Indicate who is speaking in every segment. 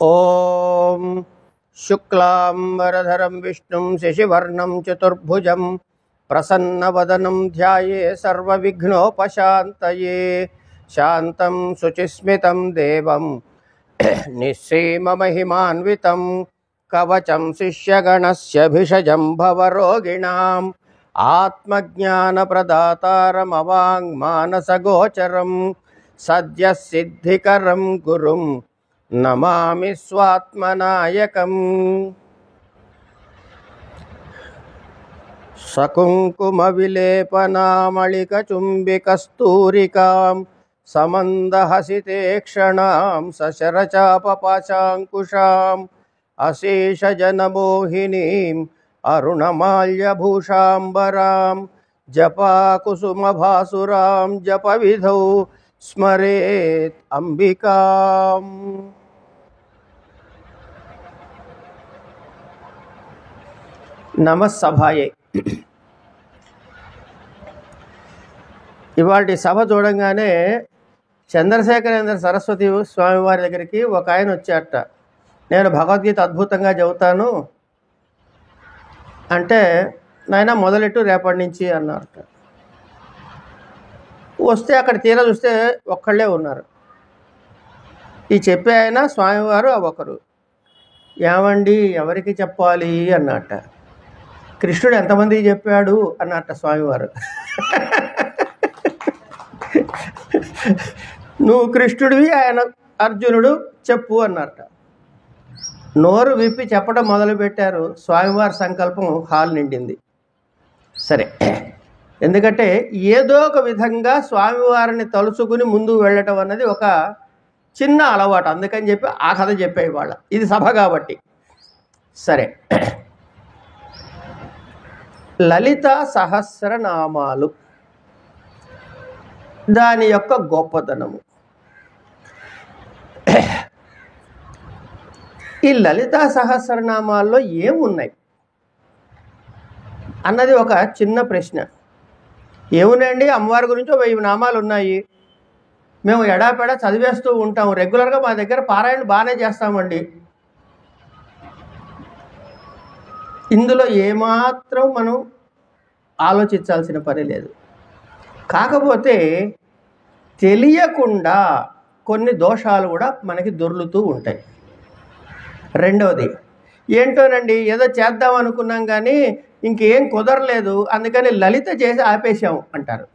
Speaker 1: ఓం శుక్లాంబరధరం విష్ణుం శశివర్ణం చతుర్భుజం ప్రసన్నవదనం ధ్యాయే సర్వవిఘ్నోపశాంతయే శాంతం శుచిస్మితం దేవం నిస్సీమమహిమాన్వితం కవచం శిష్యగణస్య భిషజం భవరోగిణాం ఆత్మజ్ఞానప్రదాతారమవాంగ్మానసగోచరం సద్యః సిద్ధికరం గురుం నమామి స్వాత్మనాయకం. సకుంకుమ విలేపనామళికచుంబికస్తూరికాం సమందహసితేక్షణాం సశరచాపపాశాంకుశాం అశేషజనమోహినీం అరుణమాల్యభూషాంబరాం జపాకుసుమభాసురాం జపవిధౌ స్మరేత్ అంబికాం. నమస్సభాయే. ఇవాళ సభ చూడంగానే చంద్రశేఖరేంద్ర సరస్వతి స్వామివారి దగ్గరికి ఒక ఆయన వచ్చాట. నేను భగవద్గీత అద్భుతంగా చెబుతాను అంటే, నాయన మొదలెట్టు రేపటి నుంచి అన్నారట. వస్తే అక్కడ తీరా చూస్తే ఒక్కళ్ళే ఉన్నారు. ఈ చెప్పే ఆయన స్వామివారు ఒకరు. ఏమండి ఎవరికి చెప్పాలి అన్నట్ట. కృష్ణుడు ఎంతమందికి చెప్పాడు అన్నట్ట స్వామివారు. నువ్వు కృష్ణుడివి, ఆయన అర్జునుడు, చెప్పు అన్నట్ట. నోరు విప్పి చెప్పడం మొదలుపెట్టారు. స్వామివారి సంకల్పం హాల్ నిండింది. సరే, ఎందుకంటే ఏదో ఒక విధంగా స్వామివారిని తలుచుకుని ముందుకు వెళ్ళటం అన్నది ఒక చిన్న అలవాటు. అందుకని చెప్పి ఆ కథ చెప్పే వాళ్ళ, ఇది సభ కాబట్టి. సరే, లలిత సహస్రనామాలు, దాని యొక్క గొప్పతనము. ఈ లలితా సహస్రనామాల్లో ఏమున్నాయి అన్నది ఒక చిన్న ప్రశ్న. ఏమున్నాయండి, అమ్మవారి గురించి 1000 నామాలు ఉన్నాయి. మేము ఎడాపెడా చదివేస్తూ ఉంటాం. రెగ్యులర్గా మా దగ్గర పారాయణ బాగానే చేస్తామండి. ఇందులో ఏమాత్రం మనం ఆలోచించాల్సిన పని లేదు. కాకపోతే తెలియకుండా కొన్ని దోషాలు కూడా మనకి దొర్లుతూ ఉంటాయి. రెండవది ఏంటోనండి, ఏదో చేద్దాం అనుకున్నాం కానీ ఇంకేం కుదరలేదు, అందుకని లలిత చేసి ఆపేశాము అంటారు.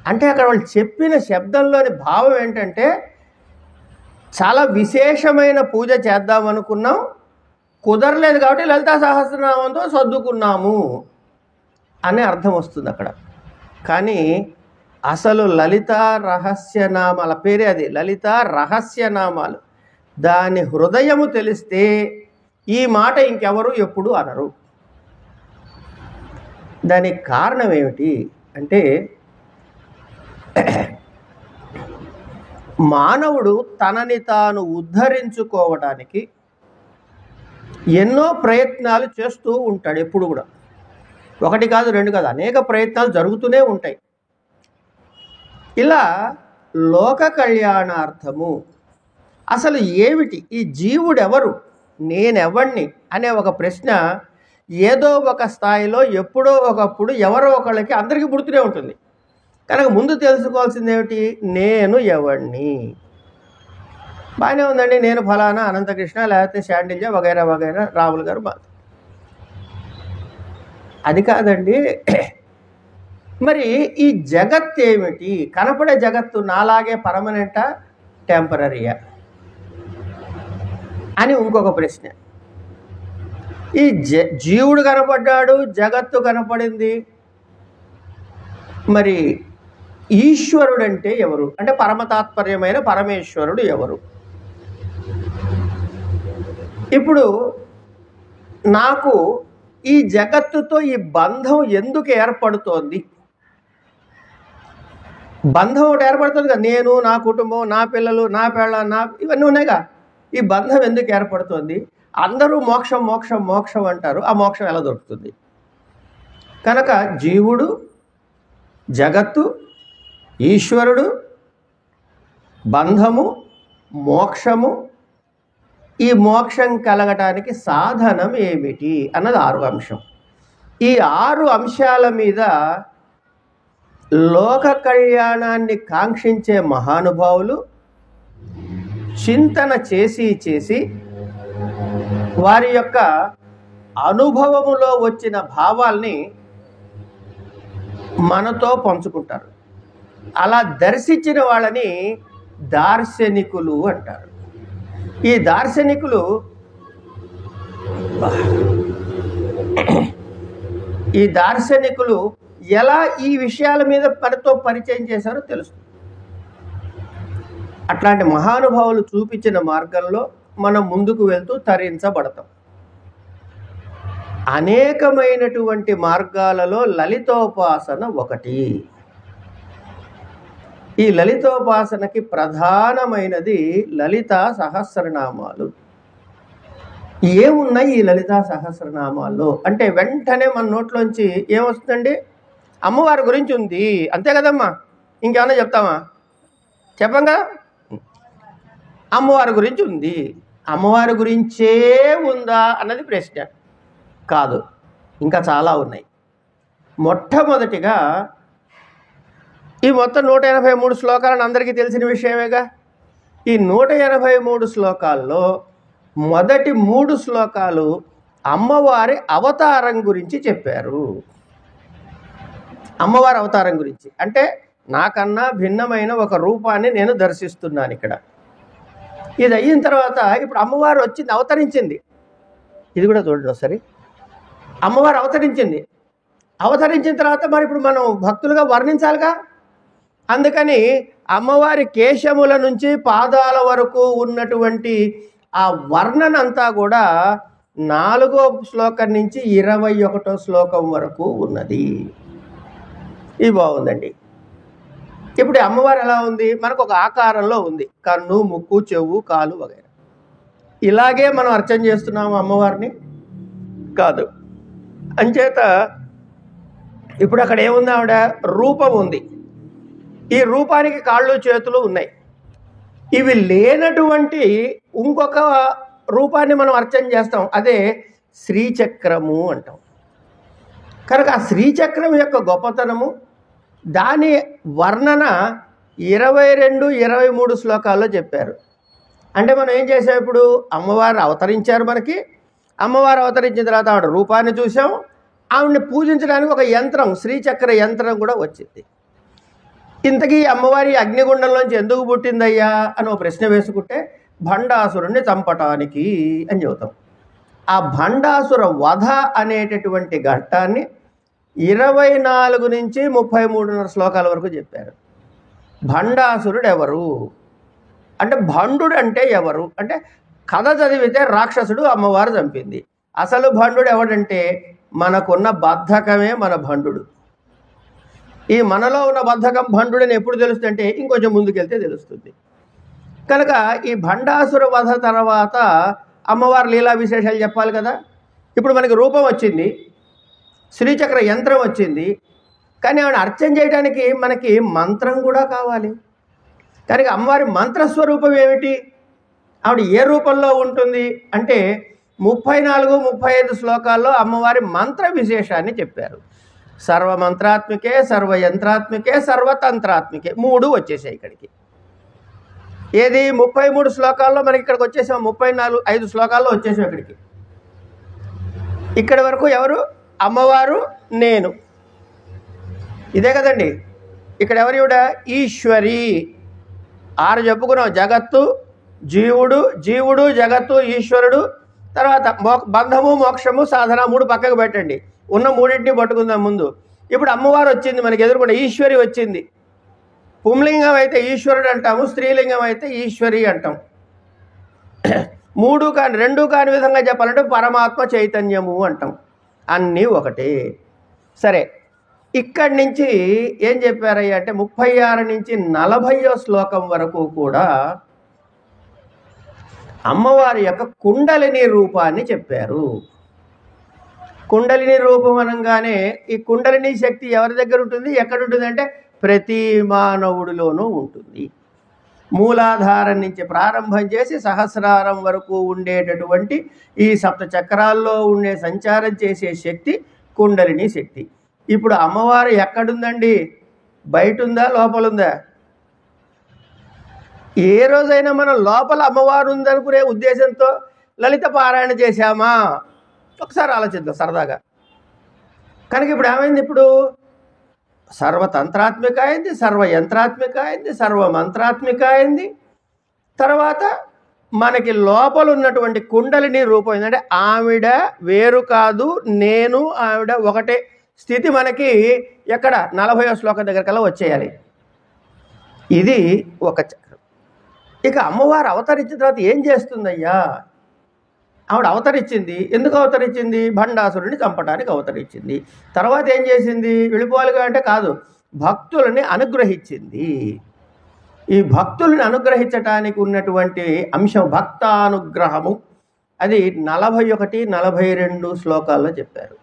Speaker 1: అంటే అక్కడ వాళ్ళు చెప్పిన శబ్దంలోని భావం ఏంటంటే, చాలా విశేషమైన పూజ చేద్దాం అనుకున్నాం, కుదరలేదు కాబట్టి లలితా సహస్రనామంతో సర్దుకున్నాము అనే అర్థం వస్తుంది అక్కడ. కానీ అసలు లలితా రహస్యనామాల పేరే అది, లలితా రహస్యనామాలు. దాని హృదయము తెలిస్తే ఈ మాట ఇంకెవరు ఎప్పుడు అనరు. దానికి కారణం ఏమిటి అంటే, మానవుడు తనని తాను ఉద్ధరించుకోవడానికి ఎన్నో ప్రయత్నాలు చేస్తూ ఉంటాడు. ఎప్పుడు కూడా ఒకటి కాదు, రెండు కాదు, అనేక ప్రయత్నాలు జరుగుతూనే ఉంటాయి. ఇలా లోక కళ్యాణార్థము అసలు ఏమిటి, ఈ జీవుడు ఎవరు, నేనెవడిని అనే ఒక ప్రశ్న ఏదో ఒక స్థాయిలో ఎప్పుడో ఒకప్పుడు ఎవరో ఒకళ్ళకి అందరికీ పుడుతూనే ఉంటుంది. కనుక ముందు తెలుసుకోవాల్సింది ఏమిటి, నేను ఎవడిని. బాగానే ఉందండి, నేను ఫలానా అనంతకృష్ణ, లేకపోతే శాండిల్య వగైరా వగైరా, రాములు గారు, బాధ. అది కాదండి. మరి ఈ జగత్ ఏమిటి, కనపడే జగత్తు నాలాగే పర్మనెంటా టెంపరరీయా అని ఇంకొక ప్రశ్న. ఈ జీవుడు కనపడ్డాడు, జగత్తు కనపడింది, మరి ఈశ్వరుడు అంటే ఎవరు, అంటే పరమతాత్పర్యమైన పరమేశ్వరుడు ఎవరు? ఇప్పుడు నాకు ఈ జగత్తుతో ఈ బంధం ఎందుకు ఏర్పడుతోంది? బంధం ఒకటి ఏర్పడుతుంది కదా, నేను, నా కుటుంబం, నా పిల్లలు, నా పెళ్ళ, నా ఇవన్నీ ఉన్నాయిగా. ఈ బంధం ఎందుకు ఏర్పడుతుంది? అందరూ మోక్షం మోక్షం మోక్షం అంటారు. ఆ మోక్షం ఎలా దొరుకుతుంది? కనుక జీవుడు, జగత్తు, ఈశ్వరుడు, బంధము, మోక్షము ఈ మోక్షం కలగటానికి సాధనం ఏమిటి అన్నది 6 అంశం. ఈ 6 అంశాల మీద లోక కళ్యాణాన్ని కాంక్షించే మహానుభావులు చింతన చేసి వారి యొక్క అనుభవములో వచ్చిన భావాల్ని మనతో పంచుకుంటారు. అలా దర్శించిన వాళ్ళని దార్శనికులు అంటారు. ఈ దార్శనికులు ఎలా ఈ విషయాల మీద మనతో పరిచయం చేశారో తెలుస్తుంది. అట్లాంటి మహానుభావులు చూపించిన మార్గంలో మనం ముందుకు వెళ్తూ తరించబడతాం. అనేకమైనటువంటి మార్గాలలో లలితోపాసన ఒకటి. ఈ లలితోపాసనకి ప్రధానమైనది లలితా సహస్రనామాలు. ఏమున్నాయి ఈ లలితా సహస్రనామాల్లో అంటే వెంటనే మన నోట్లోంచి ఏమొస్తుందండి? అమ్మవారి గురించి ఉంది, అంతే కదమ్మా, ఇంకేమన్నా చెప్తామా? చెప్పం కదా. అమ్మవారి గురించి ఉంది, అమ్మవారి గురించే ఉందా అన్నది ప్రశ్న కాదు, ఇంకా చాలా ఉన్నాయి. మొట్టమొదటిగా ఈ మొత్తం 183 శ్లోకాలను అందరికీ తెలిసిన విషయమేగా. ఈ 183 శ్లోకాల్లో మొదటి 3 శ్లోకాలు అమ్మవారి అవతారం గురించి చెప్పారు. అమ్మవారి అవతారం గురించి అంటే నాకన్నా భిన్నమైన ఒక రూపాన్ని నేను దర్శిస్తున్నాను ఇక్కడ. ఇది అయిన తర్వాత ఇప్పుడు అమ్మవారు వచ్చింది, అవతరించింది. ఇది కూడా చూడండి ఒకసారి. అమ్మవారు అవతరించిన తర్వాత మరి ఇప్పుడు మనం భక్తులుగా వర్ణించాలిగా. అందుకని అమ్మవారి కేశముల నుంచి పాదాల వరకు ఉన్నటువంటి ఆ వర్ణన అంతా కూడా 4వ శ్లోకం నుంచి 21వ శ్లోకం వరకు ఉన్నది. ఇది బాగుందండి. ఇప్పుడు అమ్మవారు ఎలా ఉంది? మనకు ఒక ఆకారంలో ఉంది, కన్ను, ముక్కు, చెవు, కాలు వగైరా. ఇలాగే మనం అర్చన చేస్తున్నాము అమ్మవారిని కాదు. అంచేత ఇప్పుడు అక్కడ ఏముంది? ఆవిడ రూపం ఉంది. ఈ రూపానికి కాళ్ళు చేతులు ఉన్నాయి. ఇవి లేనటువంటి ఇంకొక రూపాన్ని మనం అర్చన చేస్తాం, అదే శ్రీచక్రము అంటాం. కనుక ఆ శ్రీచక్రం యొక్క గొప్పతనము, దాని వర్ణన 22, 23 శ్లోకాల్లో చెప్పారు. అంటే మనం ఏం చేసాం? ఇప్పుడు అమ్మవారు అవతరించారు. మనకి అమ్మవారు అవతరించిన తర్వాత ఆవిడ రూపాన్ని చూసాం. ఆవిడని పూజించడానికి ఒక యంత్రం, శ్రీచక్ర యంత్రం కూడా వచ్చింది. ఇంతకీ అమ్మవారి అగ్నిగుండంలోంచి ఎందుకు పుట్టిందయ్యా అని ఒక ప్రశ్న వేసుకుంటే భండాసురుణ్ణి చంపటానికి అని చెబుతాం. ఆ భండాసుర వధ అనేటటువంటి ఘట్టాన్ని 24 నుంచి 33 శ్లోకాల వరకు చెప్పారు. భండాసురుడు ఎవరు అంటే, భండుడు అంటే ఎవరు అంటే, కథ చదివితే రాక్షసుడు అమ్మవారు చంపింది. అసలు భండుడు ఎవడంటే మనకున్న బద్ధకమే మన భండుడు. ఈ మనలో ఉన్న బద్ధకం భండుడని ఎప్పుడు తెలుస్తుందంటే ఇంకొంచెం ముందుకెళ్తే తెలుస్తుంది. కనుక ఈ భండాసుర వధ తర్వాత అమ్మవారి లీలా విశేషాలు చెప్పాలి కదా. ఇప్పుడు మనకి రూపం వచ్చింది, శ్రీచక్ర యంత్రం వచ్చింది, కానీ ఆవిడ అర్చన చేయడానికి మనకి మంత్రం కూడా కావాలి. కనుక అమ్మవారి మంత్రస్వరూపం ఏమిటి? ఆవిడ ఏ రూపంలో ఉంటుంది అంటే 34, 35 శ్లోకాల్లో అమ్మవారి మంత్ర విశేషాన్ని చెప్పారు. సర్వమంత్రాత్మికే, సర్వయంత్రాత్మికే, సర్వతంత్రాత్మికే 3 వచ్చేసాయి ఇక్కడికి. ఏది 33 శ్లోకాల్లో మనకి ఇక్కడికి వచ్చేసాం. 5 శ్లోకాల్లో వచ్చేసాం ఇక్కడికి. ఇక్కడి వరకు ఎవరు? అమ్మవారు, నేను. ఇదే కదండి. ఇక్కడ ఎవరు? ఈవిడ ఈశ్వరి. 6 చెప్పుకున్నాం. జగత్తు, జీవుడు, జగత్తు, ఈశ్వరుడు. తర్వాత బంధము, మోక్షము, సాధన 3 పక్కకు పెట్టండి. ఉన్న 3టిని పట్టుకుందాం ముందు. ఇప్పుడు అమ్మవారు వచ్చింది మనకి ఎదురుకుండా, ఈశ్వరి వచ్చింది. పుంలింగం అయితే ఈశ్వరుడు అంటాము, స్త్రీలింగం అయితే ఈశ్వరి అంటాం. 3 కాని 2 కాని విధంగా చెప్పాలంటే పరమాత్మ చైతన్యము అంటాం. అన్నీ ఒకటే. సరే, ఇక్కడి నుంచి ఏం చెప్పారయ్యా అంటే 36 నుంచి 40వ శ్లోకం వరకు కూడా అమ్మవారి యొక్క కుండలిని రూపాన్ని చెప్పారు. కుండలిని రూపం అనగానే ఈ కుండలిని శక్తి ఎవరి దగ్గర ఉంటుంది, ఎక్కడ ఉంటుంది అంటే ప్రతి మానవుడిలోనూ ఉంటుంది. మూలాధారం నుంచి ప్రారంభం చేసి సహస్రారం వరకు ఉండేటటువంటి ఈ సప్త చక్రాల్లో ఉండే సంచారం చేసే శక్తి కుండలిని శక్తి. ఇప్పుడు అమ్మవారు ఎక్కడుందండి? బయట ఉందా, లోపలుందా? ఏ రోజైనా మనం లోపల అమ్మవారు ఉందనుకునే ఉద్దేశంతో లలిత పారాయణ చేశామా? ఒకసారి ఆలోచిద్దాం సరదాగా. కనుక ఇప్పుడు ఏమైంది? ఇప్పుడు సర్వతంత్రాత్మిక అయింది, సర్వయంత్రాత్మిక అయింది, సర్వమంత్రాత్మిక అయింది. తర్వాత మనకి లోపల ఉన్నటువంటి కుండలిని రూపం ఏంటంటే ఆవిడ వేరు కాదు, నేను ఆవిడ ఒకటే స్థితి మనకి ఎక్కడ 40వ శ్లోకం దగ్గరకల్లా వచ్చేయాలి. ఇది ఒక చక్రం. ఇక అమ్మవారు అవతరించిన తర్వాత ఏం చేస్తుందయ్యా? ఆవిడ అవతరించింది. ఎందుకు అవతరించింది? భండాసురుడిని చంపడానికి అవతరించింది. తర్వాత ఏం చేసింది? వెళ్ళిపోవాలిగా అంటే కాదు, భక్తులని అనుగ్రహించింది. ఈ భక్తులను అనుగ్రహించటానికి ఉన్నటువంటి అంశం భక్తానుగ్రహము. అది 41, 42 శ్లోకాల్లో చెప్పారు.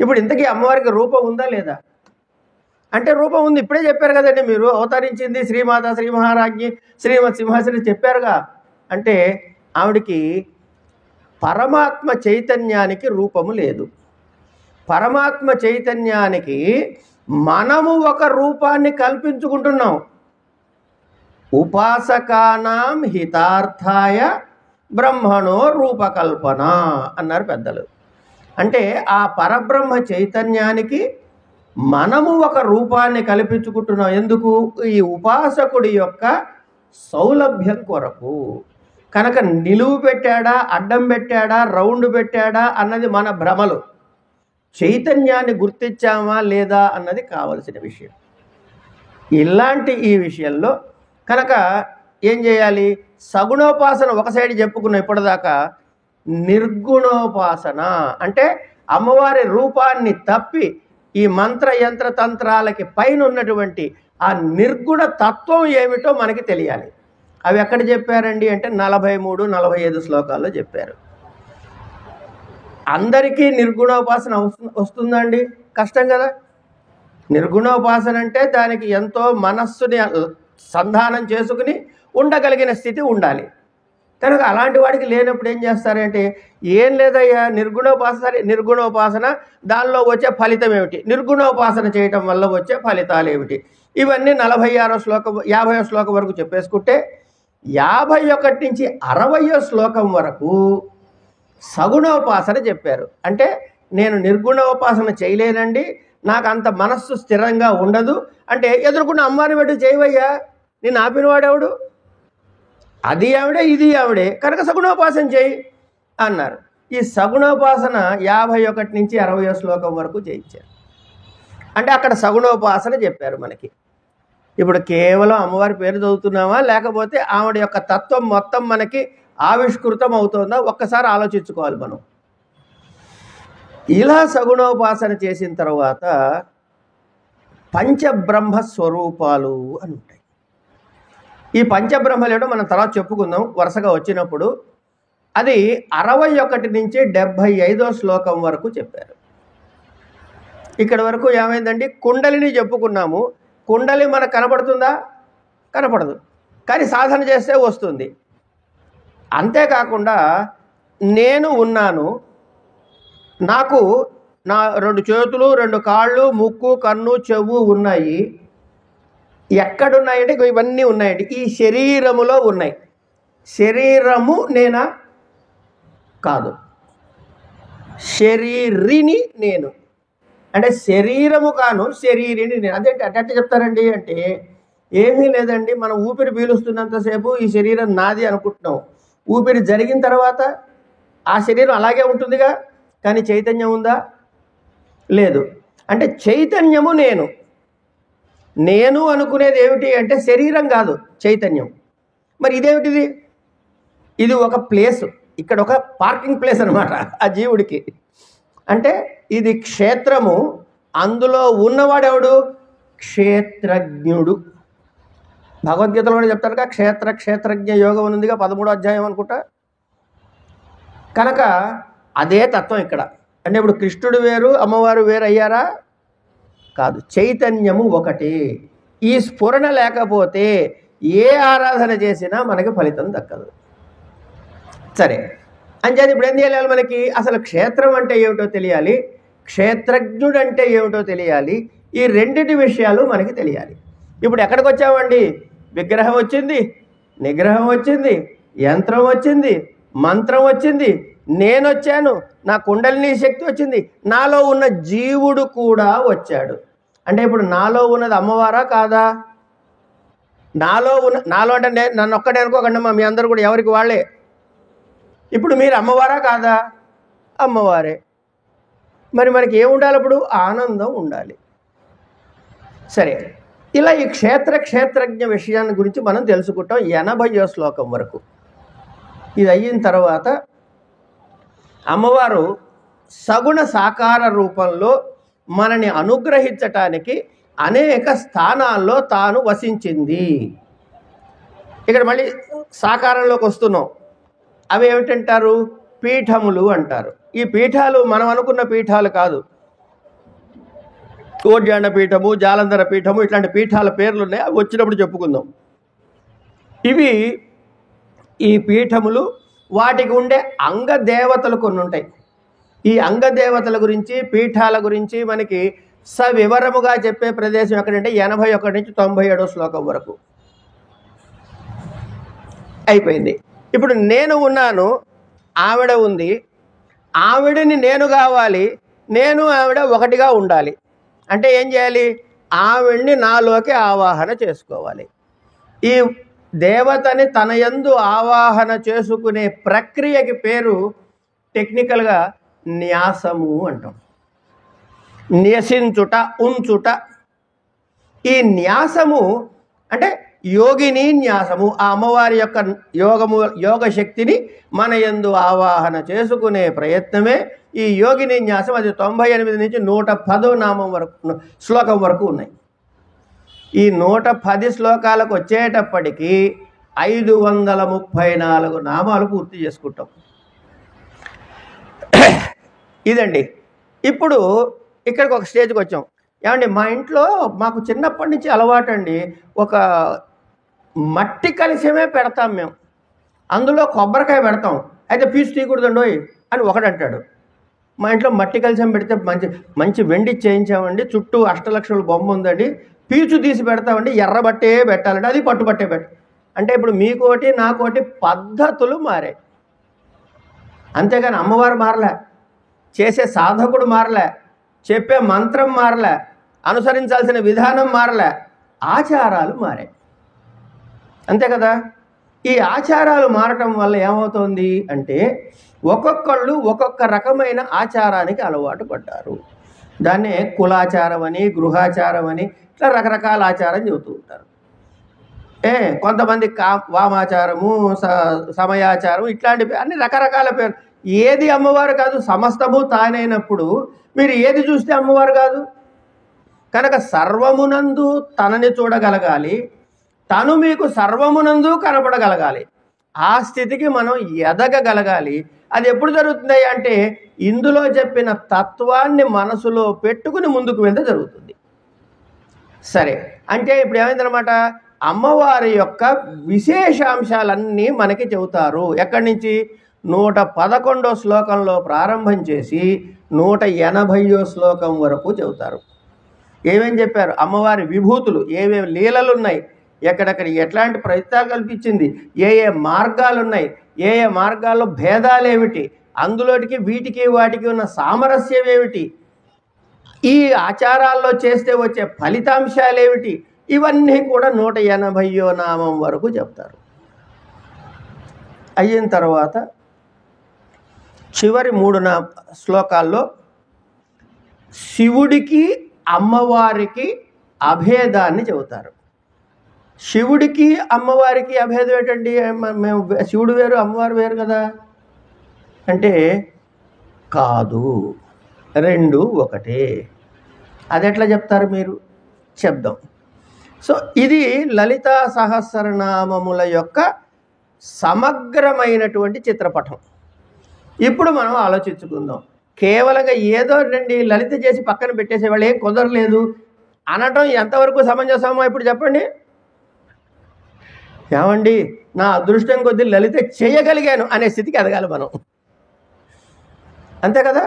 Speaker 1: ఇప్పుడు ఇంతకీ అమ్మవారికి రూపం ఉందా లేదా అంటే రూపం ఉంది. ఇప్పుడే చెప్పారు కదండి మీరు, అవతరించింది శ్రీమాత, శ్రీ మహారాజ్ఞి, శ్రీమత్ సింహాసని చెప్పారుగా. అంటే ఆవిడికి పరమాత్మ చైతన్యానికి రూపము లేదు. పరమాత్మ చైతన్యానికి మనము ఒక రూపాన్ని కల్పించుకుంటున్నాం. ఉపాసకానాం హితార్థాయ బ్రహ్మణో రూపకల్పన అన్నారు పెద్దలు. అంటే ఆ పరబ్రహ్మ చైతన్యానికి మనము ఒక రూపాన్ని కల్పించుకుంటున్నాం. ఎందుకు? ఈ ఉపాసకుడి యొక్క సౌలభ్యం కొరకు. కనుక నిలువు పెట్టాడా, అడ్డం పెట్టాడా, రౌండ్ పెట్టాడా అన్నది మన భ్రమలు. చైతన్యాన్ని గుర్తించామా లేదా అన్నది కావలసిన విషయం. ఇలాంటి ఈ విషయంలో కనుక ఏం చేయాలి? సగుణోపాసన ఒక సైడ్ చెప్పుకున్నాం ఇప్పటిదాకా. నిర్గుణోపాసన అంటే అమ్మవారి రూపాన్ని తప్పి ఈ మంత్ర యంత్ర తంత్రాలకి పైన ఉన్నటువంటి ఆ నిర్గుణ తత్వం ఏమిటో మనకి తెలియాలి. అవి ఎక్కడ చెప్పారండి అంటే 43, 45 శ్లోకాల్లో చెప్పారు. అందరికీ నిర్గుణోపాసన వస్తుందండి? కష్టం కదా. నిర్గుణోపాసన అంటే దానికి ఎంతో మనస్సుని సంధానం చేసుకుని ఉండగలిగిన స్థితి ఉండాలి. కనుక అలాంటి వాడికి లేనప్పుడు ఏం చేస్తారంటే, ఏం లేదయ్యా నిర్గుణోపాసన దానిలో వచ్చే ఫలితం ఏమిటి, నిర్గుణోపాసన చేయటం వల్ల వచ్చే ఫలితాలు ఏమిటి, ఇవన్నీ 46వ శ్లోకం 50వ శ్లోకం వరకు చెప్పేసుకుంటే 51 నుంచి 60వ శ్లోకం వరకు సగుణోపాసన చెప్పారు. అంటే నేను నిర్గుణోపాసన చేయలేనండి, నాకు అంత మనస్సు స్థిరంగా ఉండదు అంటే ఎదుర్కొన్న అమ్మాని బట్టి చేయవయ్యా, నేను ఆపినవాడెవడు? అది ఆవిడే, ఇది ఆవిడే, కనుక సగుణోపాసన చేయి అన్నారు. ఈ సగుణోపాసన 51 నుంచి 60వ శ్లోకం వరకు చేయించారు. అంటే అక్కడ సగుణోపాసన చెప్పారు మనకి. ఇప్పుడు కేవలం అమ్మవారి పేరు చదువుతున్నామా, లేకపోతే ఆవిడ యొక్క తత్వం మొత్తం మనకి ఆవిష్కృతం అవుతుందా ఒక్కసారి ఆలోచించుకోవాలి మనం. ఇలా సగుణోపాసన చేసిన తర్వాత పంచబ్రహ్మ స్వరూపాలు అని ఉంటాయి. ఈ పంచబ్రహ్మలు ఏటో మనం తర్వాత చెప్పుకుందాం వరుసగా వచ్చినప్పుడు. అది 61 నుంచి 75వ శ్లోకం వరకు చెప్పారు. ఇక్కడ వరకు ఏమైందండి? కుండలిని చెప్పుకున్నాము. కుండలి మనకు కనపడుతుందా? కనపడదు, కానీ సాధన చేస్తే వస్తుంది. అంతేకాకుండా నేను ఉన్నాను, నాకు నా 2 చేతులు, 2 కాళ్ళు, ముక్కు, కన్ను, చెవు ఉన్నాయి. ఎక్కడున్నాయంటే ఇవన్నీ ఉన్నాయండి, ఈ శరీరములో ఉన్నాయి. శరీరము నేనా? కాదు, శరీరిని నేను. అంటే శరీరము కాను, శరీరిని నేను. అదేంటి అట్ట చెప్తారండి అంటే ఏమీ లేదండి, మనం ఊపిరి పీలుస్తున్నంతసేపు ఈ శరీరం నాది అనుకుంటున్నాం. ఊపిరి జరిగిన తర్వాత ఆ శరీరం అలాగే ఉంటుందిగా, కానీ చైతన్యం ఉందా? లేదు. అంటే చైతన్యము నేను. నేను అనుకునేది ఏమిటి అంటే శరీరం కాదు, చైతన్యం. మరి ఇదేమిటిది? ఇది ఒక ప్లేసు, ఇక్కడ ఒక పార్కింగ్ ప్లేస్ అనమాట ఆ జీవుడికి. అంటే ఇది క్షేత్రము, అందులో ఉన్నవాడెవడు? క్షేత్రజ్ఞుడు. భగవద్గీతలో కూడా చెప్తారుగా, క్షేత్రజ్ఞ యోగం ఉందిగా 13వ అధ్యాయం అనుకుంటా. కనుక అదే తత్వం ఇక్కడ. అంటే ఇప్పుడు కృష్ణుడు వేరు, అమ్మవారు వేరు అయ్యారా? కాదు, చైతన్యము ఒకటే. ఈ స్ఫురణ లేకపోతే ఏ ఆరాధన చేసినా మనకి ఫలితం దక్కదు. సరే, అంచేది ఇప్పుడు ఏం తెలియాలి మనకి? అసలు క్షేత్రం అంటే ఏమిటో తెలియాలి, క్షేత్రజ్ఞుడు అంటే ఏమిటో తెలియాలి. ఈ రెండింటి విషయాలు మనకి తెలియాలి. ఇప్పుడు ఎక్కడికి వచ్చామండి? విగ్రహం వచ్చింది, నిగ్రహం వచ్చింది, యంత్రం వచ్చింది, మంత్రం వచ్చింది, నేను వచ్చాను, నా కుండలిని శక్తి వచ్చింది, నాలో ఉన్న జీవుడు కూడా వచ్చాడు. అంటే ఇప్పుడు నాలో ఉన్నది అమ్మవారా కాదా? నాలో అంటే నన్ను ఒక్కడే అనుకోకండి, మీ అందరూ కూడా ఎవరికి వాళ్ళే. ఇప్పుడు మీరు అమ్మవారా కాదా? అమ్మవారే. మరి మనకి ఏముండాలి? అప్పుడు ఆనందం ఉండాలి. సరే, ఇలా ఈ క్షేత్రజ్ఞ విషయాన్ని గురించి మనం తెలుసుకుంటాం 80వ శ్లోకం వరకు. ఇది అయిన తర్వాత అమ్మవారు సగుణ సాకార రూపంలో మనని అనుగ్రహించటానికి అనేక స్థానాల్లో తాను వసించింది. ఇక్కడ మళ్ళీ సాకారంలోకి వస్తున్నాం. అవి ఏమిటంటారు? పీఠములు అంటారు. ఈ పీఠాలు మనం అనుకున్న పీఠాలు కాదు. కోడ్యాండ పీఠము, జాలంధర పీఠము, ఇట్లాంటి పీఠాల పేర్లు ఉన్నాయి. అవి వచ్చినప్పుడు చెప్పుకుందాం. ఈ పీఠములు, వాటికి ఉండే అంగదేవతలు కొన్ని ఉంటాయి. ఈ అంగదేవతల గురించి, పీఠాల గురించి మనకి సవివరముగా చెప్పే ప్రదేశం ఎక్కడంటే 81 నుంచి 97వ శ్లోకం వరకు అయిపోయింది. ఇప్పుడు నేను ఉన్నాను, ఆవిడ ఉంది, ఆవిడని నేను కావాలి, నేను ఆవిడ ఒకటిగా ఉండాలి. అంటే ఏం చేయాలి? ఆవిడ్ని నాలోకి ఆవాహన చేసుకోవాలి. ఈ దేవతని తన యందు ఆవాహన చేసుకునే ప్రక్రియకి పేరు టెక్నికల్గా న్యాసము అంటాం. న్యసించుట, ఉంచుట. ఈ న్యాసము అంటే యోగిని న్యాసము. ఆ అమ్మవారి యొక్క యోగ శక్తిని మన యందు ఆవాహన చేసుకునే ప్రయత్నమే ఈ యోగిని న్యాసం. అది 98 నుంచి 110వ నామం వరకు శ్లోకం వరకు ఉన్నాయి. ఈ 110 శ్లోకాలకు వచ్చేటప్పటికి 534 నామాలు పూర్తి చేసుకుంటాం. ఇదండి. ఇప్పుడు ఇక్కడికి ఒక స్టేజ్కి వచ్చాం. ఏమండి, మా ఇంట్లో మాకు చిన్నప్పటి నుంచి అలవాటు అండి, ఒక మట్టి కలశమే పెడతాం మేము, అందులో కొబ్బరికాయ పెడతాం. అయితే పీచు తీయకూడదండోయ్ అని ఒకడు అంటాడు. మా ఇంట్లో మట్టి కలశం పెడితే మంచి వెండి చేయించామండి, చుట్టూ అష్టలక్షల బొమ్మ ఉందండి, పీచు తీసి పెడతామండి, ఎర్రబట్టే పెట్టాలండి, అది పట్టుబట్టే అంటే ఇప్పుడు మీకోటి నాకోటి పద్ధతులు మారాయి. అంతేగాని అమ్మవారు మారలే, చేసే సాధకుడు మారలే, చెప్పే మంత్రం మారలే, అనుసరించాల్సిన విధానం మారలే, ఆచారాలు మారాయి. అంతే కదా? ఈ ఆచారాలు మారటం వల్ల ఏమవుతుంది అంటే ఒక్కొక్కళ్ళు ఒక్కొక్క రకమైన ఆచారానికి అలవాటు పడ్డారు. దాన్నే కులాచారం అని, గృహాచారం అని, ఇట్లా రకరకాల ఆచారం చెబుతూ ఉంటారు. కొంతమంది వామాచారము, సమయాచారం, ఇట్లాంటి అన్ని రకరకాల పేరు. ఏది అమ్మవారు కాదు, సమస్తము తానైనప్పుడు మీరు ఏది చూస్తే అమ్మవారు కాదు. కనుక సర్వమునందు తనని చూడగలగాలి, తను మీకు సర్వమునందు కనపడగలగాలి. ఆ స్థితికి మనం ఎదగగలగాలి. అది ఎప్పుడు జరుగుతుంది అంటే ఇందులో చెప్పిన తత్వాన్ని మనసులో పెట్టుకుని ముందుకు వెళ్తే జరుగుతుంది. సరే, అంటే ఇప్పుడు ఏమైందనమాట, అమ్మవారి యొక్క విశేషాంశాలన్నీ మనకి చెబుతారు. ఎక్కడి నుంచి? 111వ శ్లోకంలో ప్రారంభం చేసి 180వ శ్లోకం వరకు చెబుతారు. ఏమేం చెప్పారు? అమ్మవారి విభూతులు, ఏమేమి లీలలు ఉన్నాయి, ఎక్కడెక్కడ ఎట్లాంటి ప్రయత్నాలు కల్పించింది, ఏ మార్గాలు ఉన్నాయి, ఏ మార్గాల్లో భేదాలు ఏమిటి, అందులోటికి వీటికి వాటికి ఉన్న సామరస్యం ఏమిటి, ఈ ఆచారాల్లో చేస్తే వచ్చే ఫలితాంశాలు ఏమిటి, ఇవన్నీ కూడా 180వ నామం వరకు చెప్తారు. అయిన తర్వాత చివరి 3 శ్లోకాల్లో శివుడికి అమ్మవారికి అభేదాన్ని చెబుతారు. శివుడికి అమ్మవారికి అభేదం ఏంటండి? మేము శివుడు వేరు అమ్మవారు వేరు కదా అంటే కాదు, రెండు ఒకటే. అది ఎట్లా చెప్తారు మీరు? చెప్దాం. సో ఇది లలితా సహస్రనామముల యొక్క సమగ్రమైనటువంటి చిత్రపటం. ఇప్పుడు మనం ఆలోచించుకుందాం. కేవలంగా ఏదో రండి లలిత చేసి పక్కన పెట్టేసే వాళ్ళు ఏం కుదరలేదు అనటం ఎంతవరకు సమంజసమో ఇప్పుడు చెప్పండి. ఏమండి నా అదృష్టం కొద్దీ లలిత చేయగలిగాను అనే స్థితికి ఎదగాలి మనం. అంతే కదా.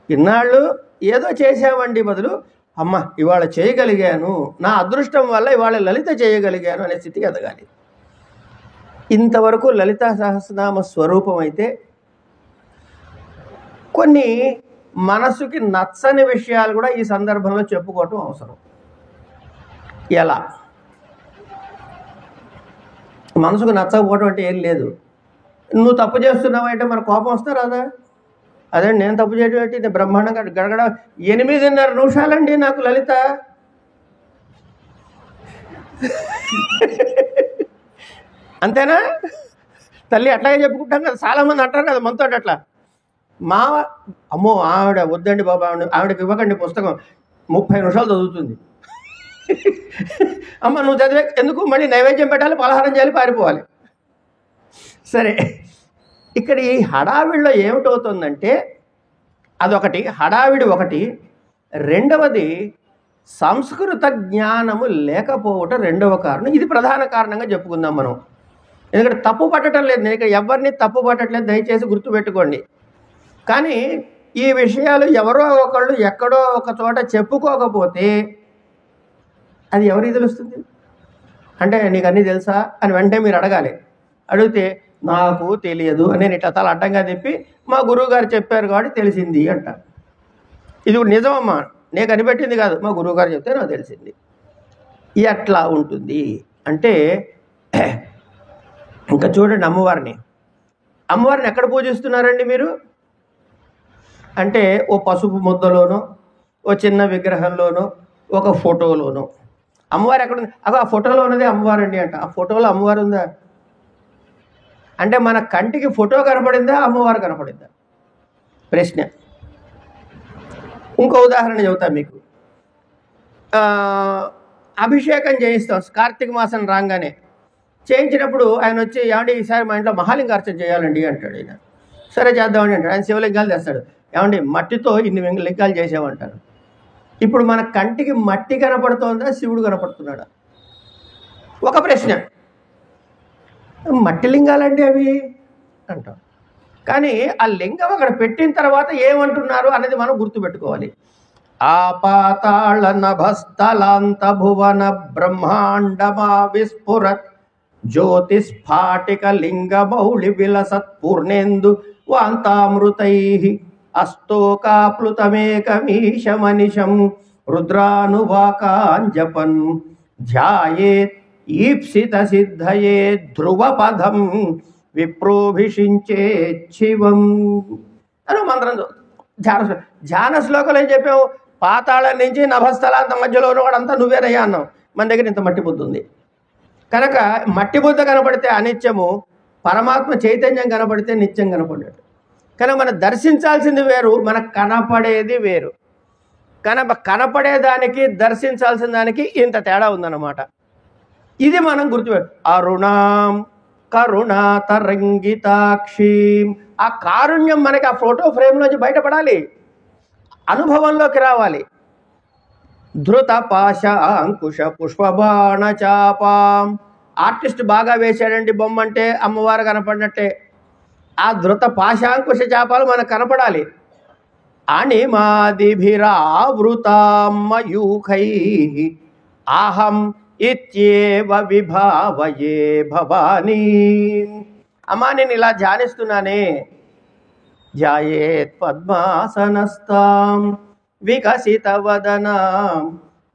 Speaker 1: ఇన్నాళ్ళు ఏదో చేసామండి బదులు అమ్మ ఇవాళ చేయగలిగాను, నా అదృష్టం వల్ల ఇవాళ లలిత చేయగలిగాను అనే స్థితికి ఎదగాలి. ఇంతవరకు లలితా సహస్రనామ స్వరూపం అయితే కొన్ని మనసుకి నచ్చని విషయాలు కూడా ఈ సందర్భంలో చెప్పుకోవటం అవసరం. ఎలా? మనసుకు నచ్చకపోవడం అంటే ఏం లేదు. నువ్వు తప్పు చేస్తున్నావు అంటే మన కోపం వస్తా రాదా? అదే నేను తప్పు చేయడం ఏంటి, నేను బ్రహ్మాండంగా గడగడ 8:30 నిమిషాలండి నాకు లలిత. అంతేనా? తల్లి అట్లాగే చెప్పుకుంటాం కదా, చాలామంది అంటారు కదా మనతో అట్లా. అమ్మో ఆవిడ వద్దండి బాబా, ఆవిడకి ఇవ్వకండి పుస్తకం, 30 నిమిషాలు చదువుతుంది. అమ్మ నువ్వు చదివే ఎందుకు, మళ్ళీ నైవేద్యం పెట్టాలి, పలహారం చేయాలి, పారిపోవాలి. సరే, ఇక్కడ ఈ హడావిడిలో ఏమిటవుతుందంటే అదొకటి, హడావిడి ఒకటి. రెండవది సంస్కృత జ్ఞానము లేకపోవటం రెండవ కారణం. ఇది ప్రధాన కారణంగా చెప్పుకుందాం మనం. ఎందుకంటే తప్పు పట్టడం లేదు, నేను ఇక్కడ ఎవరిని తప్పు పట్టట్లేదు, దయచేసి గుర్తుపెట్టుకోండి. కానీ ఈ విషయాలు ఎవరో ఒకళ్ళు ఎక్కడో ఒక చోట చెప్పుకోకపోతే అది ఎవరికి తెలుస్తుంది? అంటే నీకు అన్నీ తెలుసా అని వెంటనే మీరు అడగాలి. అడిగితే నాకు తెలియదు అని నేను ఇట్లా తల అడ్డంగా తిప్పి మా గురువుగారు చెప్పారు కాబట్టి తెలిసింది అంట. ఇది నిజమమ్మా, నేను కనిపెట్టింది కాదు, మా గురువుగారు చెప్తే నాకు తెలిసింది. ఎట్లా ఉంటుంది అంటే ఇంకా చూడండి, అమ్మవారిని ఎక్కడ పూజిస్తున్నారండి మీరు అంటే ఓ పసుపు ముద్దలోనో, ఓ చిన్న విగ్రహంలోనో, ఒక ఫోటోలోనో. అమ్మవారు ఎక్కడ ఉంది? ఆ ఫోటోలో ఉన్నదే అమ్మవారండి అంట. ఆ ఫోటోలో అమ్మవారు ఉందా అంటే మన కంటికి ఫోటో కనపడిందా, అమ్మవారు కనపడిందా? ప్రశ్న. ఇంకో ఉదాహరణ చెబుతా మీకు. అభిషేకం చేయిస్తాం కార్తీక మాసం రాగానే. చేయించినప్పుడు ఆయన వచ్చి ఏమండి ఈసారి మా ఇంట్లో మహాలింగార్చన చేయాలండి అంటాడు. ఆయన సరే చేద్దామండి అంటాడు. ఆయన శివలింగాలు తెస్తాడు. ఏమండి మట్టితో ఇన్ని లింగాలు చేసామంటారు. ఇప్పుడు మన కంటికి మట్టి కనపడుతోందా, శివుడు కనపడుతున్నాడా? ఒక ప్రశ్న. మట్టి లింగాలండి అవి అంటాం. కానీ ఆ లింగం అక్కడ పెట్టిన తర్వాత ఏమంటున్నారు అనేది మనం గుర్తుపెట్టుకోవాలి. ఆపాతాళ నభస్థలాంత భువన బ్రహ్మాండమా విస్ఫురత్ జ్యోతిస్ఫాటిక లింగమౌళి విలసత్ పూర్ణేందు వాంతామృతై అస్తోకాప్లుతమేకమీశమనిశం రుద్రానువాకాంజపన్ ధ్యాయేత్ ఈప్సిత సిద్ధయే ధ్రువపదం విప్రోభిషించే శివం అని మంత్రం. ధ్యాన శ్లోకాలు ఏం చెప్పావు? పాతాళం నుంచి నభస్థలాంత మధ్యలో ఉన్నవాడంతా నువ్వేనయ్యా అన్నావు. మన దగ్గర ఇంత మట్టి బుద్ధి ఉంది కనుక మట్టి బుద్ధ కనపడితే అనిత్యము, పరమాత్మ చైతన్యం కనపడితే నిత్యం కనపడేటు. కనుక మనం దర్శించాల్సింది వేరు, మనకు కనపడేది వేరు. కనపడేదానికి దర్శించాల్సిన దానికి ఇంత తేడా ఉందన్నమాట. ఇది మనం గుర్తుపెట్టు. అరుణాం కరుణాతరంగితాక్షీం. ఆ కారుణ్యం మనకి ఆ ఫోటో ఫ్రేమ్లోంచి బయటపడాలి, అనుభవంలోకి రావాలి. ధృత పాశ అంకుశ పుష్పబాణ చాపాం. ఆర్టిస్ట్ బాగా వేశాడండి బొమ్మ అంటే అమ్మవారు కనపడినట్టే. ఆ ధృత పాశాంకుశ చాపాలు మనకు కనపడాలి. అణిమాదిభిరావృతాం మయూఖై అహం ఇత్యేవ విభావయే భవానీ. అమ్మా నేను ఇలా ధ్యానిస్తున్నానే. ధ్యాయేత్ పద్మాసనస్తాం వికసిత వదనాం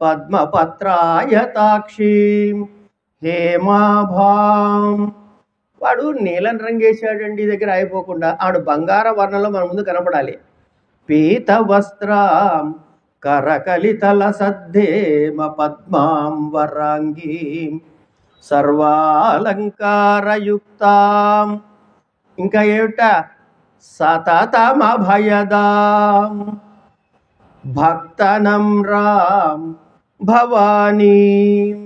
Speaker 1: పద్మపత్రాయతాక్షీం హేమాభాం. వాడు నీలం రంగేశాడండి దగ్గర అయిపోకుండా ఆడు బంగార వర్ణంలో మన ముందు కనపడాలి. పీత వస్త్రాం కరకలితల సద్ధేమ పద్మాం వరాంగీం సర్వాలంకారయుక్తాం. ఇంకా ఏమిట? సతతమభయదాం భక్తనమ్రాం భవానీం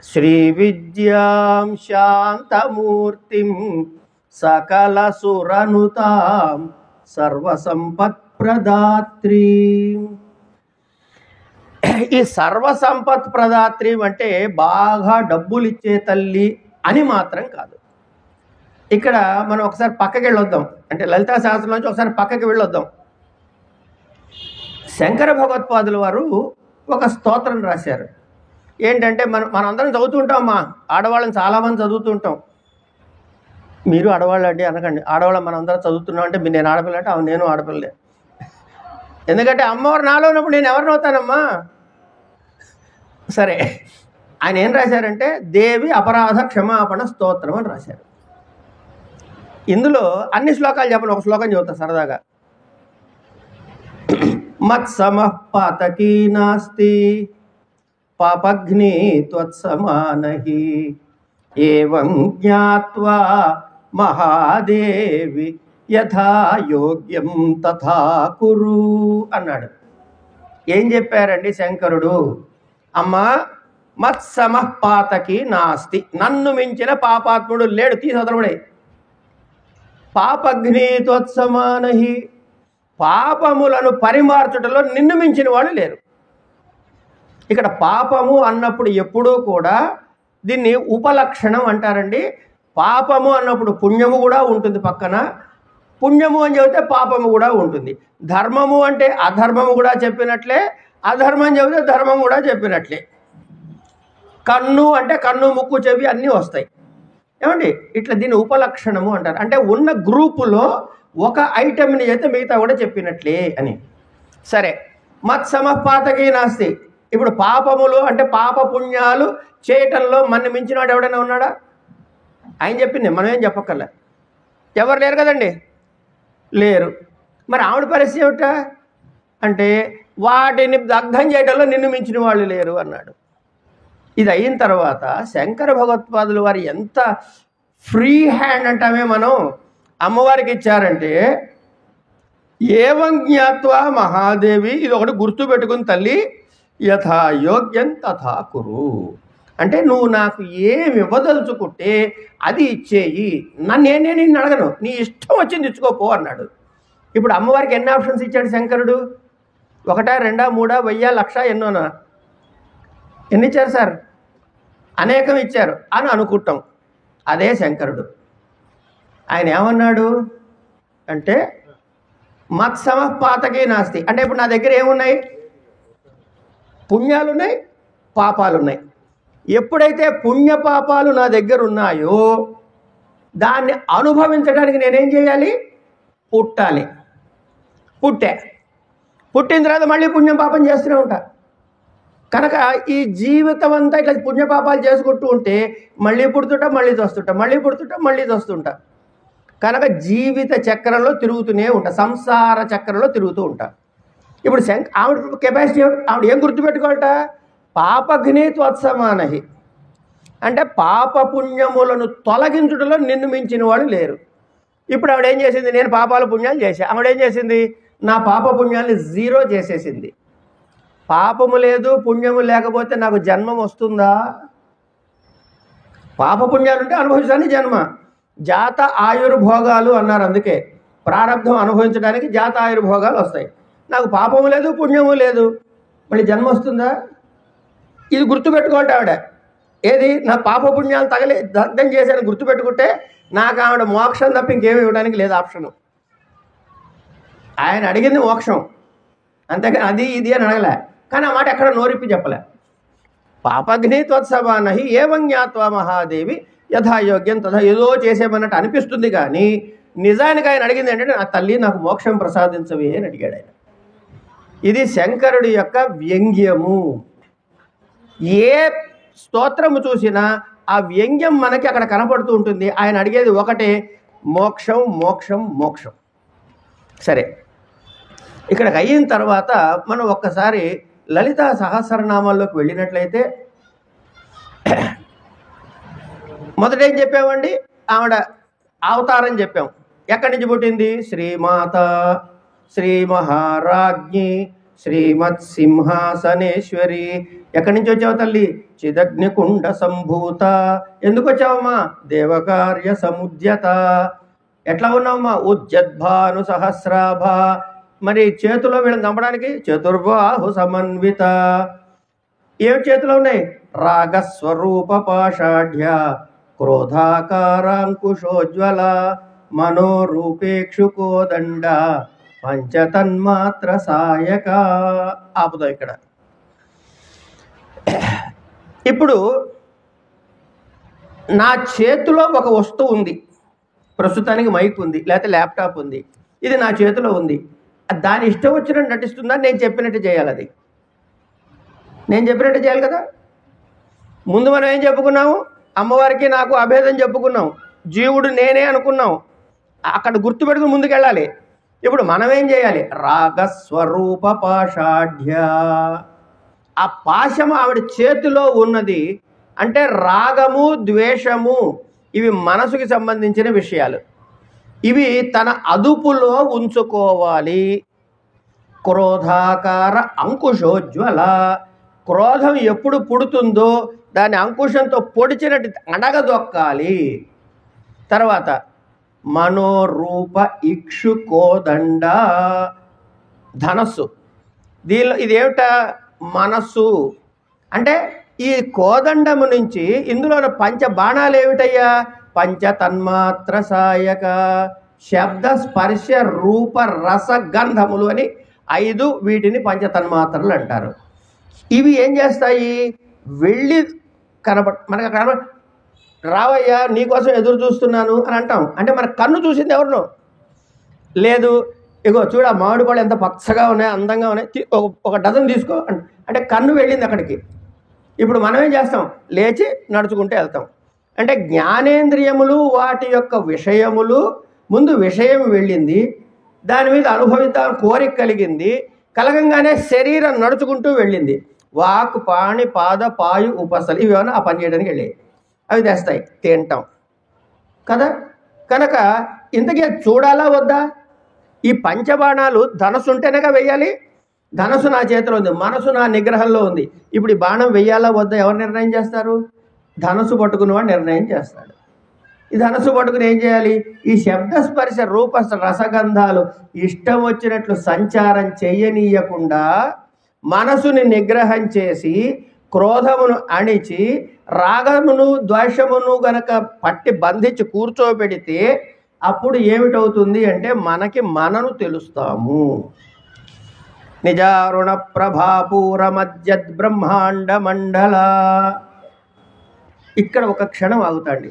Speaker 1: శ్రీవిద్యాం శాంతమూర్తిం సకలసురనుతాం సర్వసంపత్ప్రదాత్రీం. ఈ సర్వసంపత్ ప్రదాత్రి అంటే బాగా డబ్బులు ఇచ్చే తల్లి అని మాత్రం కాదు. ఇక్కడ మనం ఒకసారి పక్కకి వెళ్ళొద్దాం, అంటే లలితా సహస్రంలోంచి ఒకసారి పక్కకి వెళ్ళొద్దాం. శంకర భగవత్పాదుల వారు ఒక స్తోత్రం రాశారు. ఏంటంటే మనందరం చదువుతుంటామా, ఆడవాళ్ళని చాలామంది చదువుతుంటాం. మీరు ఆడవాళ్ళు అండి అనకండి, ఆడవాళ్ళ మనందరం చదువుతున్నాం అంటే నేను ఆడపిల్ల అంటే అవును నేను ఆడపిల్లే. ఎందుకంటే అమ్మవారు నాలో ఉన్నప్పుడు నేను ఎవరిని అవుతానమ్మా. సరే, ఆయన ఏం రాశారంటే దేవి అపరాధ క్షమాపణ స్తోత్రం అని రాశారు. ఇందులో అన్ని శ్లోకాలు చెప్పను, ఒక శ్లోకం చదువుతా సరదాగా. మత్సమః పాతకీ నాస్తి పాపఘ్ని త్వత్సమానహి ఏవం జ్ఞాత్వా మహాదేవి యథా యోగ్యం తథా కురు అన్నాడు. ఏం చెప్పారండి శంకరుడు? అమ్మా, మత్సమః పాతకీ నాస్తి, నన్ను మించిన పాపాత్ముడు లేడు, తీసొదలబడే. పాపఘ్ని త్వత్సమానహి, పాపములను పరిమార్చుటలో నిన్ను మించిన వాళ్ళు లేరు. ఇక్కడ పాపము అన్నప్పుడు ఎప్పుడూ కూడా దీన్ని ఉపలక్షణం అంటారండి. పాపము అన్నప్పుడు పుణ్యము కూడా ఉంటుంది పక్కన, పుణ్యము అని చెబితే పాపము కూడా ఉంటుంది. ధర్మము అంటే అధర్మము కూడా చెప్పినట్లే, అధర్మం చెబితే ధర్మం కూడా చెప్పినట్లే. కన్ను అంటే కన్ను ముక్కు చెవి అన్నీ వస్తాయి. ఏమండి, ఇట్లా దీన్ని ఉపలక్షణము అంటారు. అంటే ఉన్న గ్రూపులో ఒక ఐటెంని అయితే మిగతా కూడా చెప్పినట్లే అని. సరే, మత్సమః పాతకీ నాస్తి. ఇప్పుడు పాపములు అంటే పాప పుణ్యాలు చేయటంలో మన మించిన వాడు ఎవడైనా ఉన్నాడా? ఆయన చెప్పింది మనం ఏం చెప్పక్కర్లే. ఎవరు లేరు కదండి, లేరు. మరి ఆవిడ పరిస్థితి ఏమిటా అంటే వాటిని దగ్ధం చేయడంలో నిన్ను మించిన వాళ్ళు లేరు అన్నాడు. ఇది అయిన తర్వాత శంకర భగవత్పాదులు వారు ఎంత ఫ్రీ హ్యాండ్ అంటామే మనం అమ్మవారికి ఇచ్చారంటే, ఏవం జ్ఞాత్వా మహాదేవి, ఇది ఒకటి గుర్తు పెట్టుకుని తల్లి, యథా యోగ్యం తథా కురు. అంటే నువ్వు నాకు ఏమి ఇవ్వదలుచుకుంటే అది ఇచ్చేయి, నేనే నిన్ను అడగను, నీ ఇష్టం వచ్చింది ఇచ్చుకోపో అన్నాడు. ఇప్పుడు అమ్మవారికి ఎన్ని ఆప్షన్స్ ఇచ్చాడు శంకరుడు? 1, 2, 3, 1000, 1,00,000 ఎన్నోనా? ఎన్ని ఇచ్చారు సార్? అనేకం ఇచ్చారు అని అనుకుంటాం. అదే శంకరుడు. ఆయన ఏమన్నాడు అంటే మత్సమః పాతకీ నాస్తి. అంటే ఇప్పుడు నా దగ్గర ఏమున్నాయి? పుణ్యాలున్నాయి, పాపాలున్నాయి. ఎప్పుడైతే పుణ్యపాపాలు నా దగ్గర ఉన్నాయో దాన్ని అనుభవించడానికి నేనేం చేయాలి? పుట్టాలి. పుట్టిన తర్వాత మళ్ళీ పుణ్యం పాపం చేస్తూనే ఉంటా. కనుక ఈ జీవితం అంతా ఇట్లా పుణ్యపాపాలు చేసుకుంటూ ఉంటే మళ్ళీ పుడుతుంటా, మళ్ళీ చస్తుంటా, మళ్ళీ పుడుతుంటా, మళ్ళీ చస్తుంటా. కనుక జీవిత చక్రంలో తిరుగుతూనే ఉంటా, సంసార చక్రంలో తిరుగుతూ ఉంటా. ఇప్పుడు ఆవిడ కెపాసిటీ, ఆవిడ ఏం గుర్తుపెట్టుకోవాలట? పాపఘ్ని త్వత్సమానహి అంటే పాపపుణ్యములను తొలగించుటలో నిన్ను మించిన వాడు లేరు. ఇప్పుడు ఆవిడేం చేసింది? నేను పాపాలు పుణ్యాలు చేశా. ఆవిడేం చేసింది? నా పాపపుణ్యాన్ని 0 చేసేసింది. పాపము లేదు, పుణ్యము లేకపోతే నాకు జన్మం వస్తుందా? పాపపుణ్యాలుంటే అనుభవించడానికి జన్మ. జాత ఆయుర్భోగాలు అన్నారు. అందుకే ప్రారంధం అనుభవించడానికి జాత ఆయుర్భోగాలు వస్తాయి. నాకు పాపము లేదు, పుణ్యము లేదు, మళ్ళీ జన్మ వస్తుందా? ఇది గుర్తుపెట్టుకోండి ఆవిడ. ఏది? నా పాపపుణ్యాలు దగ్ధం చేశాను గుర్తుపెట్టుకుంటే నాకు ఆవిడ మోక్షం తప్ప ఇంకేమి ఇవ్వడానికి లేదు ఆప్షను. ఆయన అడిగింది మోక్షం, అంతేకాని అది ఇది అని అడగలే. కానీ ఆ మాట ఎక్కడ నోరిప్పి చెప్పలే. పాపఘ్ని త్వత్సమానహి ఏవం జ్ఞాత్వా మహాదేవి యథాయోగ్యం తథా, ఏదో చేసేమన్నట్టు అనిపిస్తుంది. కానీ నిజానికి ఆయన అడిగింది ఏంటంటే, నా తల్లి నాకు మోక్షం ప్రసాదించవే అని అడిగాడు ఆయన. ఇది శంకరుడి యొక్క వ్యంగ్యము. ఏ స్తోత్రము చూసినా ఆ వ్యంగ్యం మనకి అక్కడ కనపడుతూ ఉంటుంది. ఆయన అడిగేది ఒకటే, మోక్షం మోక్షం మోక్షం. సరే, ఇక్కడికి అయిన తర్వాత మనం ఒక్కసారి లలితా సహస్రనామాల్లోకి వెళ్ళినట్లయితే మొదట ఏం చెప్పామండి? ఆవిడ అవతారం చెప్పాం. ఎక్కడి నుంచి పుట్టింది? శ్రీమాత, శ్రీ మహారాజ్ఞి, శ్రీమత్ సింహాసనేశ్వరి. ఎక్కడి నుంచి వచ్చావు తల్లి? చిదగ్నికుండ సంభూత. ఎందుకు వచ్చావమ్మా? దేవకార్య సముద్యత. ఎట్లా ఉన్నావమ్మా? ఉజ్జద్భాను సహస్రాభ. మరి చేతిలో వీళ్ళని చంపడానికి చతుర్బాహు సమన్విత. ఏమి చేతిలో ఉన్నాయి? రాగస్వరూప పాషాఢ్య క్రోధాకారాంకుశోజ్వల మనోరూపేక్షుకోదండ పంచతన్మాత్ర సాయక. ఆపుదాం ఇక్కడ. ఇప్పుడు నా చేతిలో ఒక వస్తువు ఉంది, ప్రస్తుతానికి మైక్ ఉంది, లేకపోతే ల్యాప్టాప్ ఉంది, ఇది నా చేతిలో ఉంది. దాని ఇష్టం వచ్చినట్టు నటిస్తుందా? నేను చెప్పినట్టు చేయాలి. అది నేను చెప్పినట్టు చేయాలి కదా. ముందు మనం ఏం చెప్పుకున్నాము? అమ్మవారికి నాకు అభేదం చెప్పుకున్నాం, జీవుడు నేనే అనుకున్నాం. అక్కడ గుర్తుపెట్టుకుని ముందుకెళ్ళాలి. ఇప్పుడు మనం ఏం చేయాలి? రాగస్వరూప పాషాఢ్య. ఆ పాశం ఆవిడ చేతిలో ఉన్నది అంటే రాగము ద్వేషము ఇవి మనసుకి సంబంధించిన విషయాలు. ఇవి తన అదుపులో ఉంచుకోవాలి. క్రోధాకార అంకుశోజ్వల. క్రోధం ఎప్పుడు పుడుతుందో దాని అంకుశంతో పొడిచినట్టు అడగదొక్కాలి. తర్వాత మనోరూప ఇక్షుకోదండ. ధనస్సు. దీనిలో ఇదేమిట? మనస్సు. అంటే ఈ కోదండము నుంచి ఇందులో పంచ బాణాలు ఏమిటయ్యా? పంచ తన్మాత్ర సాయక. శబ్ద స్పర్శ రూప రస గంధములు అని 5, వీటిని పంచతన్మాత్రలు అంటారు. ఇవి ఏం చేస్తాయి? వెళ్ళి మనకు కనబడ రావయ్యా నీకోసం ఎదురు చూస్తున్నాను అని అంటాం. అంటే మన కన్ను చూసింది ఎవరినో లేదు. ఇగో చూడ మామిడి పళ్ళు ఎంత పచ్చగా ఉన్నాయి, అందంగా ఉన్నాయి, ఒక డజన్ తీసుకో అంటే కన్ను వెళ్ళింది అక్కడికి. ఇప్పుడు మనం ఏం చేస్తాం? లేచి నడుచుకుంటూ వెళ్తాం. అంటే జ్ఞానేంద్రియములు వాటి యొక్క విషయములు, ముందు విషయం వెళ్ళింది, దాని మీద అనుభవిద్దాం కోరిక కలిగింది, కలగంగానే శరీరం నడుచుకుంటూ వెళ్ళింది. వాక్ పాణి పాద పాయు ఉపసలు ఇవి ఏమైనా ఆ పని చేయడానికి వెళ్ళాయి. అవి తెస్తాయి, తింటాం కదా. కనుక ఇంతకీ చూడాలా వద్దా? ఈ పంచబాణాలు ధనస్సు ఉంటేనేగా వెయ్యాలి. ధనస్సు నా చేతిలో ఉంది, మనసు నా నిగ్రహంలో ఉంది. ఇప్పుడు ఈ బాణం వెయ్యాలా వద్దా ఎవరు నిర్ణయం చేస్తారు? ధనస్సు పట్టుకున్నవాడు నిర్ణయం చేస్తాడు. ఈ ధనస్సు పట్టుకుని ఏం చేయాలి? ఈ శబ్దస్పర్శ రూప రసగంధాలు ఇష్టం వచ్చినట్లు సంచారం చెయ్యనీయకుండా మనసుని నిగ్రహం చేసి క్రోధమును అణిచి రాగమును ద్వేషమును గనక పట్టి బంధించి కూర్చోబెడితే అప్పుడు ఏమిటవుతుంది అంటే మనకి మనను తెలుస్తాము. నిజారుణ ప్రభాపూర మధ్యద్ బ్రహ్మాండ మండల. ఇక్కడ ఒక క్షణం ఆగుతాండి.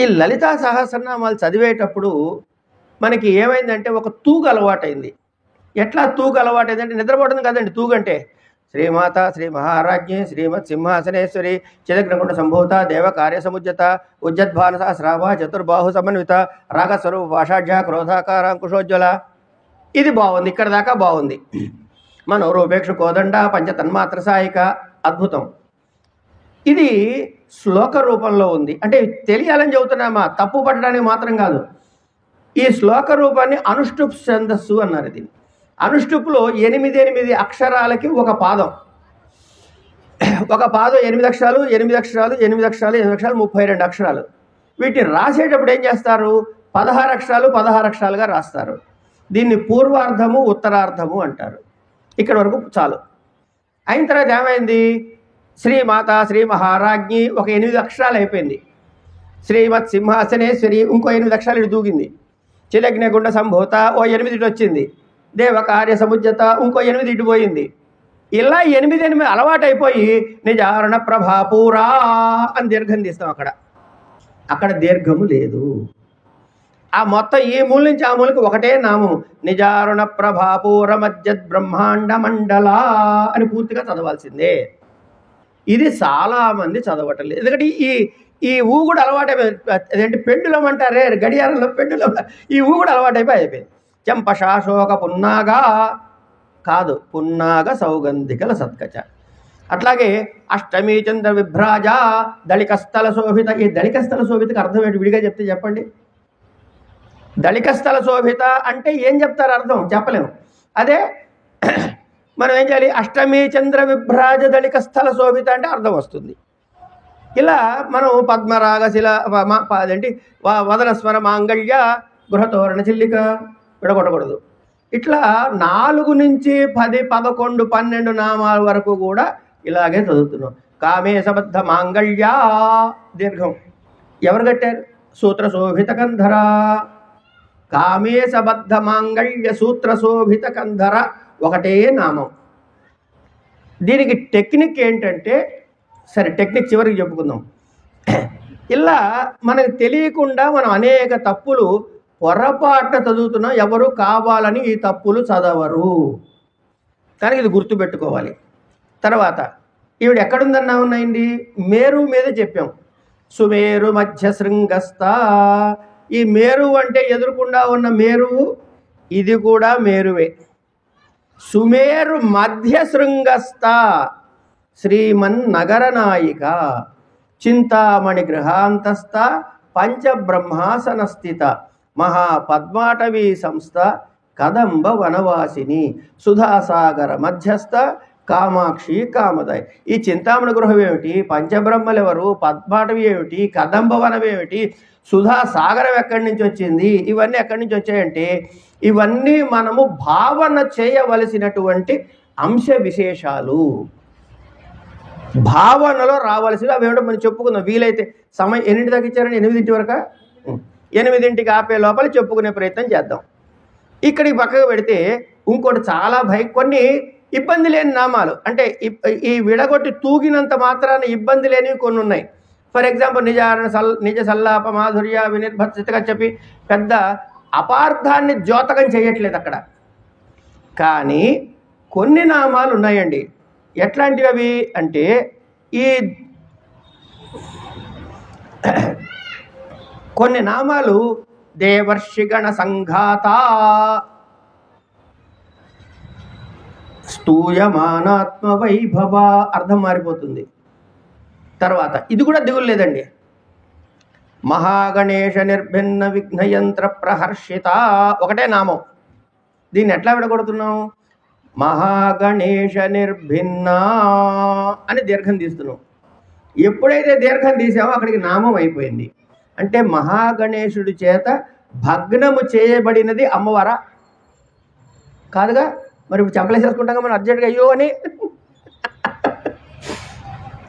Speaker 1: ఈ లలితా సహస్రనామాలు చదివేటప్పుడు మనకి ఏమైందంటే ఒక తూగు అలవాటైంది. ఎట్లా తూగు అలవాటైందంటే నిద్రపోవడం కదండి తూగంటే. శ్రీమాత శ్రీ మహారాజ్ఞి శ్రీమత్ సింహాసనేశ్వరి చిదగ్నకుండ సంభూత దేవ కార్య సముజ్జత ఉజ్జద్భానస శ్రావ చతుర్బాహు సమన్విత రాగస్వరూప భాషాఢ్య క్రోధాకార అంకుశోజ్వల. ఇది బాగుంది, ఇక్కడ దాకా బాగుంది. మనోరూపేక్ష కోదండ పంచతన్మాత్ర సాయిక, అద్భుతం. ఇది శ్లోక రూపంలో ఉంది. అంటే తెలియాలని చెబుతున్నామా, తప్పు పట్టడానికి మాత్రం కాదు. ఈ శ్లోక రూపాన్ని అనుష్టుప్ ఛందస్సు అన్నారు. దీన్ని అనుష్టుప్లో 8 అక్షరాలకి ఒక పాదం. ఒక పాదం 8 అక్షరాలు 8 అక్షరాలు 8 అక్షరాలు 8 అక్షరాలు 32 అక్షరాలు. వీటిని రాసేటప్పుడు ఏం చేస్తారు? 16 అక్షరాలు 16 అక్షరాలుగా రాస్తారు. దీన్ని పూర్వార్ధము ఉత్తరార్ధము అంటారు. ఇక్కడ వరకు చాలు. అయిన తర్వాత ఏమైంది? శ్రీమాత శ్రీ మహారాజ్ఞి ఒక 8 అక్షరాలు అయిపోయింది. శ్రీమత్ సింహాసనేశ్వరి ఇంకో 8 అక్షరాలు ఇటు దూకింది. చిలగ్నగుండ సంభూత ఓ 8 ఇటు వచ్చింది. దేవ కార్య సముజ్జత ఇంకో 8 ఇటు పోయింది. ఇలా 8 అలవాటు అయిపోయి నిజారణ ప్రభాపూరా అని దీర్ఘం తీస్తాం. అక్కడ దీర్ఘము లేదు. ఆ మొత్తం ఈ మూల నుంచి ఆ మూలకి ఒకటే నామం, నిజారుణ ప్రభాపూర మధ్యద్ బ్రహ్మాండ మండల అని పూర్తిగా చదవాల్సిందే. ఇది చాలామంది చదవటం లేదు. ఎందుకంటే ఈ ఊ కూడా అలవాటైపోయింది. అదేంటి పెండులం అంటారే, గడియారంలో పెండులం, ఈ ఊ కూడా అలవాటైపోయింది. చంపశాశోక పున్నాగా కాదు, పున్నాగ సౌగంధికల సత్కచ. అట్లాగే అష్టమీ చంద్ర విభ్రాజ దళికస్థల శోభిత. ఈ దళికస్థల శోభితకి అర్థం ఏంటి విడిగా చెప్తే చెప్పండి. దళికస్థల శోభిత అంటే ఏం చెప్తారు అర్థం? చెప్పలేము. అదే మనం ఏం చేయాలి? అష్టమీ చంద్ర విభ్రాజ దళికస్థల శోభిత అంటే అర్థం వస్తుంది. ఇలా మనం పద్మరాగశిల అదేంటి వదనస్వర మాంగళ్య గృహతోరణ చిల్లిక విడగొట్టకూడదు. ఇట్లా 4 నుంచి 10, 11, 12 నామాల వరకు కూడా ఇలాగే చదువుతున్నాం. కామేశబద్ధ మాంగళ్య దీర్ఘం ఎవరు కట్టారు? సూత్ర శోభిత కంధర. కామేశబద్ధ మాంగళ్య సూత్ర శోభిత కంధర ఒకటే నామం. దీనికి టెక్నిక్ ఏంటంటే, సరే టెక్నిక్ చివరికి చెప్పుకుందాం. ఇలా మనకు తెలియకుండా మనం అనేక తప్పులు పొరపాటున చదువుతున్నాం. ఎవరు కావాలని ఈ తప్పులు చదవరు, కానీ ఇది గుర్తుపెట్టుకోవాలి. తర్వాత ఈవిడ ఎక్కడుందన్నా ఉన్నాయండి? మేరు మీద చెప్పాం. సుమేరు మధ్య శృంగస్థ. ఈ మేరు అంటే ఎదురుకుండా ఉన్న మేరువు, ఇది కూడా మేరువే. సుమేరు మధ్య శృంగస్థ శ్రీమన్నగర నాయిక చింతామణి గృహాంతస్థ పంచబ్రహ్మాసన స్థిత మహాపద్మాటవీ సంస్థ కదంబ వనవాసిని సుధాసాగర మధ్యస్థ కామాక్షి కామదాయి. ఈ చింతామణి గృహం ఏమిటి? పంచబ్రహ్మలు ఎవరు? పద్మాటవి ఏమిటి? కదంబ వనం ఏమిటి? సుధా సాగరం ఎక్కడి నుంచి వచ్చింది? ఇవన్నీ ఎక్కడి నుంచి వచ్చాయంటే ఇవన్నీ మనము భావన చేయవలసినటువంటి అంశ విశేషాలు, భావనలో రావాల్సినవి. అవేమిటో మనం చెప్పుకుందాం. వీలైతే సమయం ఎన్నింటి దాకా ఇచ్చారని? 8 వరకు. 8కి ఆపే లోపల చెప్పుకునే ప్రయత్నం చేద్దాం. ఇక్కడికి పక్కకు పెడితే ఇంకోటి చాలా కొన్ని ఇబ్బంది లేని నామాలు, అంటే ఈ విడగొట్టి తూగినంత మాత్రాన ఇబ్బంది లేనివి కొన్ని ఉన్నాయి. ఫర్ ఎగ్జాంపుల్ నిజ సల్లాప మాధుర్య వినిర్భత్సితగా చెప్పి పెద్ద అపార్థాన్ని ద్యోతకం చేయట్లేదు అక్కడ. కానీ కొన్ని నామాలు ఉన్నాయండి. ఎట్లాంటివి అవి అంటే, ఈ కొన్ని నామాలు దేవర్షిగణ సంఘాత స్తూయమానాత్మ వైభవ, అర్థం మారిపోతుంది. తర్వాత ఇది కూడా దిగులు లేదండి. మహాగణేశ నిర్భిన్న విఘ్నయంత్ర ప్రహర్షిత ఒకటే నామం. దీన్ని ఎట్లా విడగొడుతున్నాం? మహాగణేశ నిర్భిన్న అని దీర్ఘం తీస్తున్నాం. ఎప్పుడైతే దీర్ఘం తీసామో అక్కడికి నామం అయిపోయింది. అంటే మహాగణేశుడి చేత భగ్నము చేయబడినది అమ్మవారా? కాదుగా. మరి ఇప్పుడు చంపలేసేసుకుంటాం మనం అర్జెంట్గా, అయ్యో అని.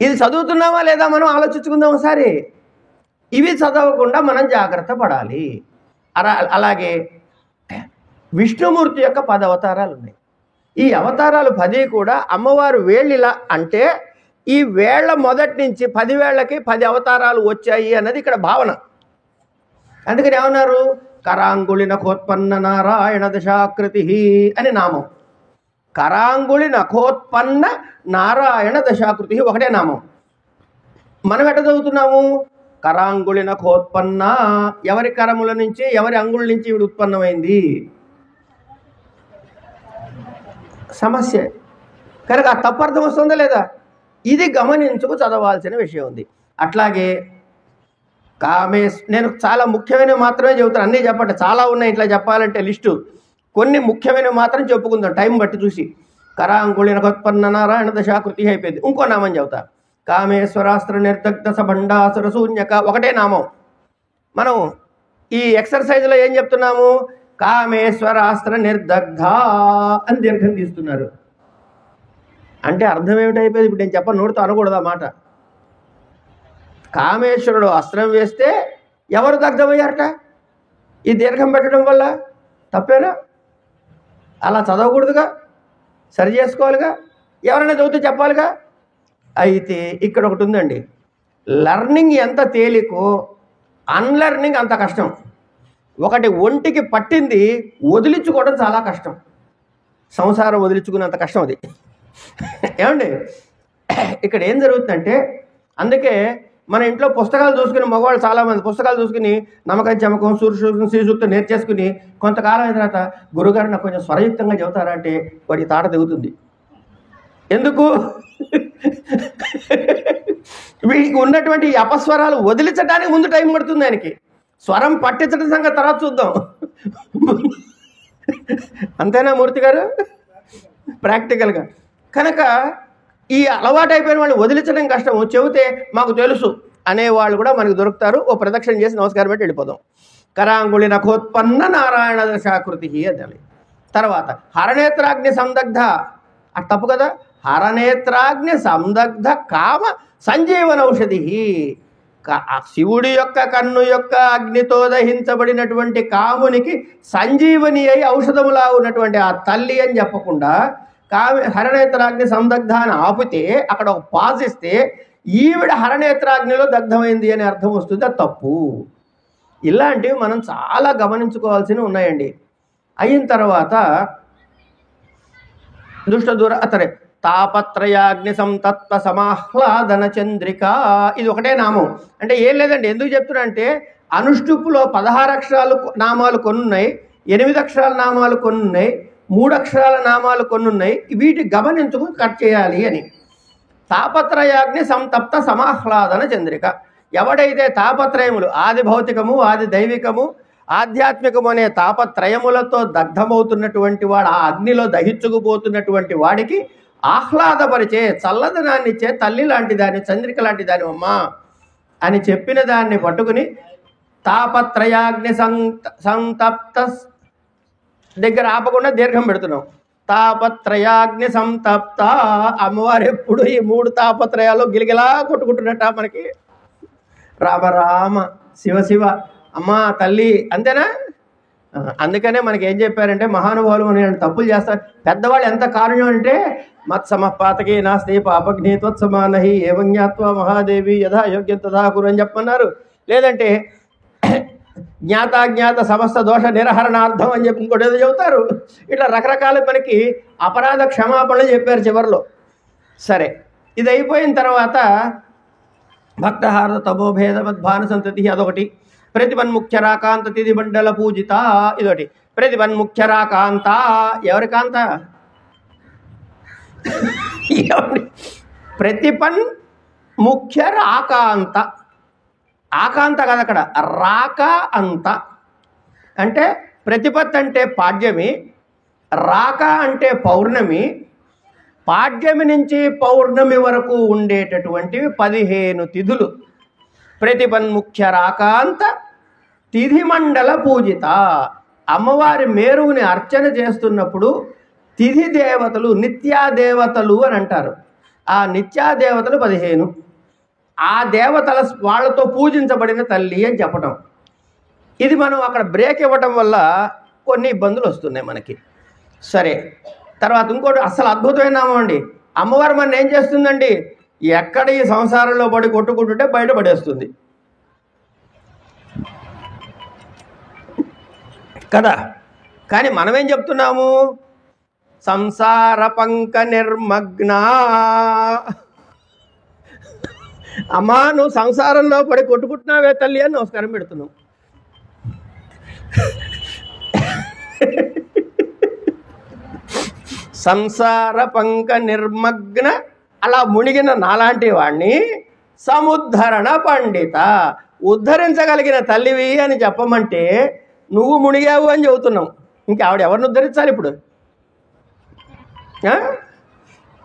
Speaker 1: ఇది చదువుతున్నామా లేదా మనం ఆలోచించుకుందాం ఒకసారి. ఇవి చదవకుండా మనం జాగ్రత్త పడాలి. అలాగే విష్ణుమూర్తి యొక్క 10 అవతారాలు ఉన్నాయి. ఈ అవతారాలు 10 కూడా అమ్మవారు వేళ్ళిలా అంటే ఈ వేళ్ల మొదటి నుంచి 10 వేళ్లకి 10 అవతారాలు వచ్చాయి అన్నది ఇక్కడ భావన. అందుకని ఏమన్నారు? కరాంగుళి నఖోత్పన్న నారాయణ దశాకృతి అని నామం. కరాంగుళి నఖోత్పన్న నారాయణ దశాకృతి ఒకటే నామం. మనం ఎట్ట చదువుతున్నాము? కరాంగుళి నఖోత్పన్న, ఎవరి కరముల నుంచి ఎవరి అంగుళ నుంచి ఇవి ఉత్పన్నమైంది సమస్య. కనుక ఆ తప్పు అర్థం వస్తుందా లేదా? ఇది గమనించుకు చదవాల్సిన విషయం ఉంది. అట్లాగే నేను చాలా ముఖ్యమైనవి మాత్రమే చెబుతాను, అన్నీ చెప్పండి. చాలా ఉన్నాయి ఇట్లా చెప్పాలంటే లిస్టు. కొన్ని ముఖ్యమైనవి మాత్రం చెప్పుకుందాం టైం బట్టి చూసి. కరాంగుళి నఖోత్పన్న నారాయణ దశాకృతి అయిపోయింది. ఇంకో నామం చెబుతా. కామేశ్వరాస్త్ర నిర్దగ్ధ సభండాసుర శూన్యక ఒకటే నామం. మనం ఈ ఎక్సర్సైజ్లో ఏం చెప్తున్నాము? కామేశ్వరాస్త్ర నిర్దగ్ధ అని దీర్ఘం తీస్తున్నారు. అంటే అర్థం ఏమిటైపోయింది? ఇప్పుడు నేను చెప్పను, నోటితో అనకూడదు ఆ మాట. కామేశ్వరుడు అస్త్రం వేస్తే ఎవరు దగ్ధమయ్యారట? ఈ దీర్ఘం పెట్టడం వల్ల తప్పేనా? అలా చదవకూడదుగా, సరి చేసుకోవాలిగా, ఎవరైనా చదివితే చెప్పాలిగా. అయితే ఇక్కడ ఒకటి ఉందండి. లర్నింగ్ ఎంత తేలికో అన్లర్నింగ్ అంత కష్టం. ఒకటి ఒంటికి పట్టింది వదిలించుకోవడం చాలా కష్టం. సంసారం వదిలించుకున్నంత కష్టం అది. ఏమండి, ఇక్కడ ఏం జరుగుతుందంటే, అందుకే మన ఇంట్లో పుస్తకాలు చూసుకుని మగవాళ్ళు చాలామంది పుస్తకాలు చూసుకుని నమ్మకం చమకం సూర్యసూక్తం శ్రీసూక్తం నేర్చేసుకుని కొంతకాలం అయిన తర్వాత గురుగారు నాకు కొంచెం స్వరయుక్తంగా చెబుతారా అంటే వాడికి తాట తెగుతుంది. ఎందుకు? వీడికి ఉన్నటువంటి అపస్వరాలు వదిలించడానికి ముందు టైం పడుతుంది ఆయనకి. స్వరం పట్టించడం సంగతి తర్వాత చూద్దాం. అంతేనా మూర్తి గారు? ప్రాక్టికల్గా. కనుక ఈ అలవాటు అయిపోయిన వాళ్ళు వదిలించడం కష్టము. చెబితే మాకు తెలుసు అనేవాళ్ళు కూడా మనకు దొరుకుతారు. ఓ ప్రదక్షిణ చేసి నమస్కారం పెట్టి వెళ్ళిపోదాం. కరాంగుళి నఖోత్పన్న నారాయణ దశాకృతి అనాలి. తర్వాత హరనేత్రాగ్ని సందగ్ధ, అది తప్పు కదా. హరనేత్రాగ్ని సందగ్ధ కామ సంజీవనౌషధి, శివుడి యొక్క కన్ను యొక్క అగ్నితో దహించబడినటువంటి కామునికి సంజీవని అయి ఔషధములా ఉన్నటువంటి ఆ తల్లి అని చెప్పకుండా హరనేత్రాగ్ని సందగ్ధ అని ఆపితే అక్కడ ఒక పాజ్ ఇస్తే ఈవిడ హరనేత్రాగ్నిలో దగ్ధమైంది అని అర్థం వస్తుంది, అది తప్పు. ఇలాంటివి మనం చాలా గమనించుకోవాల్సినవి ఉన్నాయండి. అయిన తర్వాత దుష్టదూర అతరే తాపత్రయాగ్ని సంతత్వ సమాహ్లాదన చంద్రిక, ఇది ఒకటే నామం. అంటే ఏం లేదండి, ఎందుకు చెప్తున్నా అంటే అనుష్టుప్పులో 16 అక్షరాలు నామాలు కొన్ని ఉన్నాయి, 8 అక్షరాల నామాలు కొన్ని ఉన్నాయి, 3 అక్షరాల నామాలు కొన్ని ఉన్నాయి. వీటి గమనించుకుని కట్ చేయాలి అని. తాపత్రయాగ్ని సంతప్త సమాహ్లాదన చంద్రిక, ఎవడైతే తాపత్రయములు ఆది భౌతికము ఆది దైవికము ఆధ్యాత్మికము అనే తాపత్రయములతో దగ్ధమవుతున్నటువంటి వాడు, ఆ అగ్నిలో దహించుకుపోతున్నటువంటి వాడికి ఆహ్లాదపరిచే చల్లదనాన్ని ఇచ్చే తల్లి లాంటి దాన్ని, చంద్రిక లాంటి దాని అమ్మా అని చెప్పిన దాన్ని పట్టుకుని తాపత్రయాగ్ని సంతప్త దగ్గర ఆపకుండా దీర్ఘం పెడుతున్నాం. తాపత్రయాగ్ని సంతప్త, అమ్మవారు ఎప్పుడు ఈ 3 తాపత్రయాలు గిలిగిలా కొట్టుకుంటున్నట్ట మనకి. రామ రామ శివ శివ అమ్మా తల్లి, అంతేనా? అందుకనే మనకి ఏం చెప్పారంటే మహానుభావులు మనం తప్పులు చేస్తారు. పెద్దవాళ్ళు ఎంత కారుణ్యం అంటే మత్సమపాతకి నాస్తి పాపగ్నిత్వత్సమానహి ఏవం జ్ఞాత్వా మహాదేవి యథా యోగ్యం తథా కురు అని చెప్పమన్నారు. లేదంటే జ్ఞాతాజ్ఞాత సమస్త దోష నిరహరణార్థం అని చెప్పి ఇంకోటి ఏదో చెబుతారు. ఇట్లా రకరకాల మనకి అపరాధ క్షమాపణలు చెప్పారు చివరిలో. సరే, ఇది అయిపోయిన తర్వాత భక్తహార తమోభేద మద్భానుసంతతి అదొకటి. ప్రతిపన్ముఖ్యరాకాంత తిథి మండల పూజిత ఇదొకటి. ప్రతిపన్ముఖ్యరాకాంత ఎవరి కాంత? ప్రతిపన్ ముఖ్య రాకాంత, ఆకాంత కదా అక్కడ, రాక అంత అంటే ప్రతిపత్ అంటే పాడ్యమి, రాక అంటే పౌర్ణమి, పాడ్యమి నుంచి పౌర్ణమి వరకు ఉండేటటువంటివి 15 తిథులు. ప్రతిపన్ముఖ్య రాకాంత తిథి మండల పూజిత, అమ్మవారి మేరువుని అర్చన చేస్తున్నప్పుడు తిథి దేవతలు నిత్యాదేవతలు అని అంటారు. ఆ నిత్యాదేవతలు 15, ఆ దేవతల వాళ్ళతో పూజించబడిన తల్లి అని చెప్పటం. ఇది మనం అక్కడ బ్రేక్ ఇవ్వటం వల్ల కొన్ని ఇబ్బందులు వస్తున్నాయి మనకి. సరే, తర్వాత ఇంకోటి అసలు అద్భుతమైన నామం అండి. అమ్మవారు మన ఏం చేస్తుందండి, ఎక్కడ ఈ సంసారంలో పడి కొట్టుకుంటుంటే బయటపడేస్తుంది కదా. కానీ మనమేం చెప్తున్నాము, సంసార పంక నిర్మగ్న, అమ్మా నువ్వు సంసారంలో పడి కొట్టుకుంటున్నావే తల్లి అని నమస్కారం పెడుతున్నావు. సంసార పంక నిర్మగ్న, అలా మునిగిన నాలాంటి వాడిని సముద్ధరణ పండిత, ఉద్ధరించగలిగిన తల్లివి అని చెప్పమంటే నువ్వు మునిగావు అని చెబుతున్నావు. ఇంకా ఆవిడ ఎవరిని ఉద్ధరించాలి ఇప్పుడు?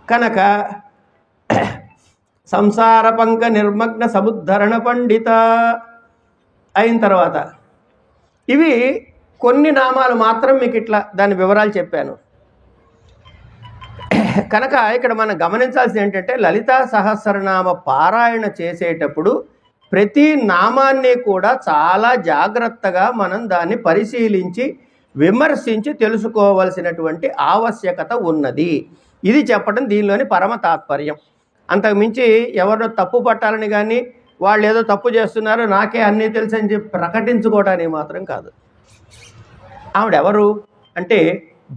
Speaker 1: కనుక సంసార పంక నిర్మగ్న సముద్ధరణ పండిత అయిన తర్వాత ఇవి కొన్ని నామాలు మాత్రం మీకు ఇట్లా దాని వివరాలు చెప్పాను. కనుక ఇక్కడ మనం గమనించాల్సింది ఏంటంటే లలితా సహస్రనామ పారాయణ చేసేటప్పుడు ప్రతి నామాన్ని కూడా చాలా జాగ్రత్తగా మనం దాన్ని పరిశీలించి విమర్శించి తెలుసుకోవలసినటువంటి ఆవశ్యకత ఉన్నది. ఇది చెప్పడం దీనిలోని పరమ తాత్పర్యం. అంతకుమించి ఎవరినో తప్పు పట్టాలని కానీ వాళ్ళు ఏదో తప్పు చేస్తున్నారు నాకే అన్నీ తెలుసు అని చెప్పి ప్రకటించుకోవడానికి మాత్రం కాదు. ఆవిడెవరు అంటే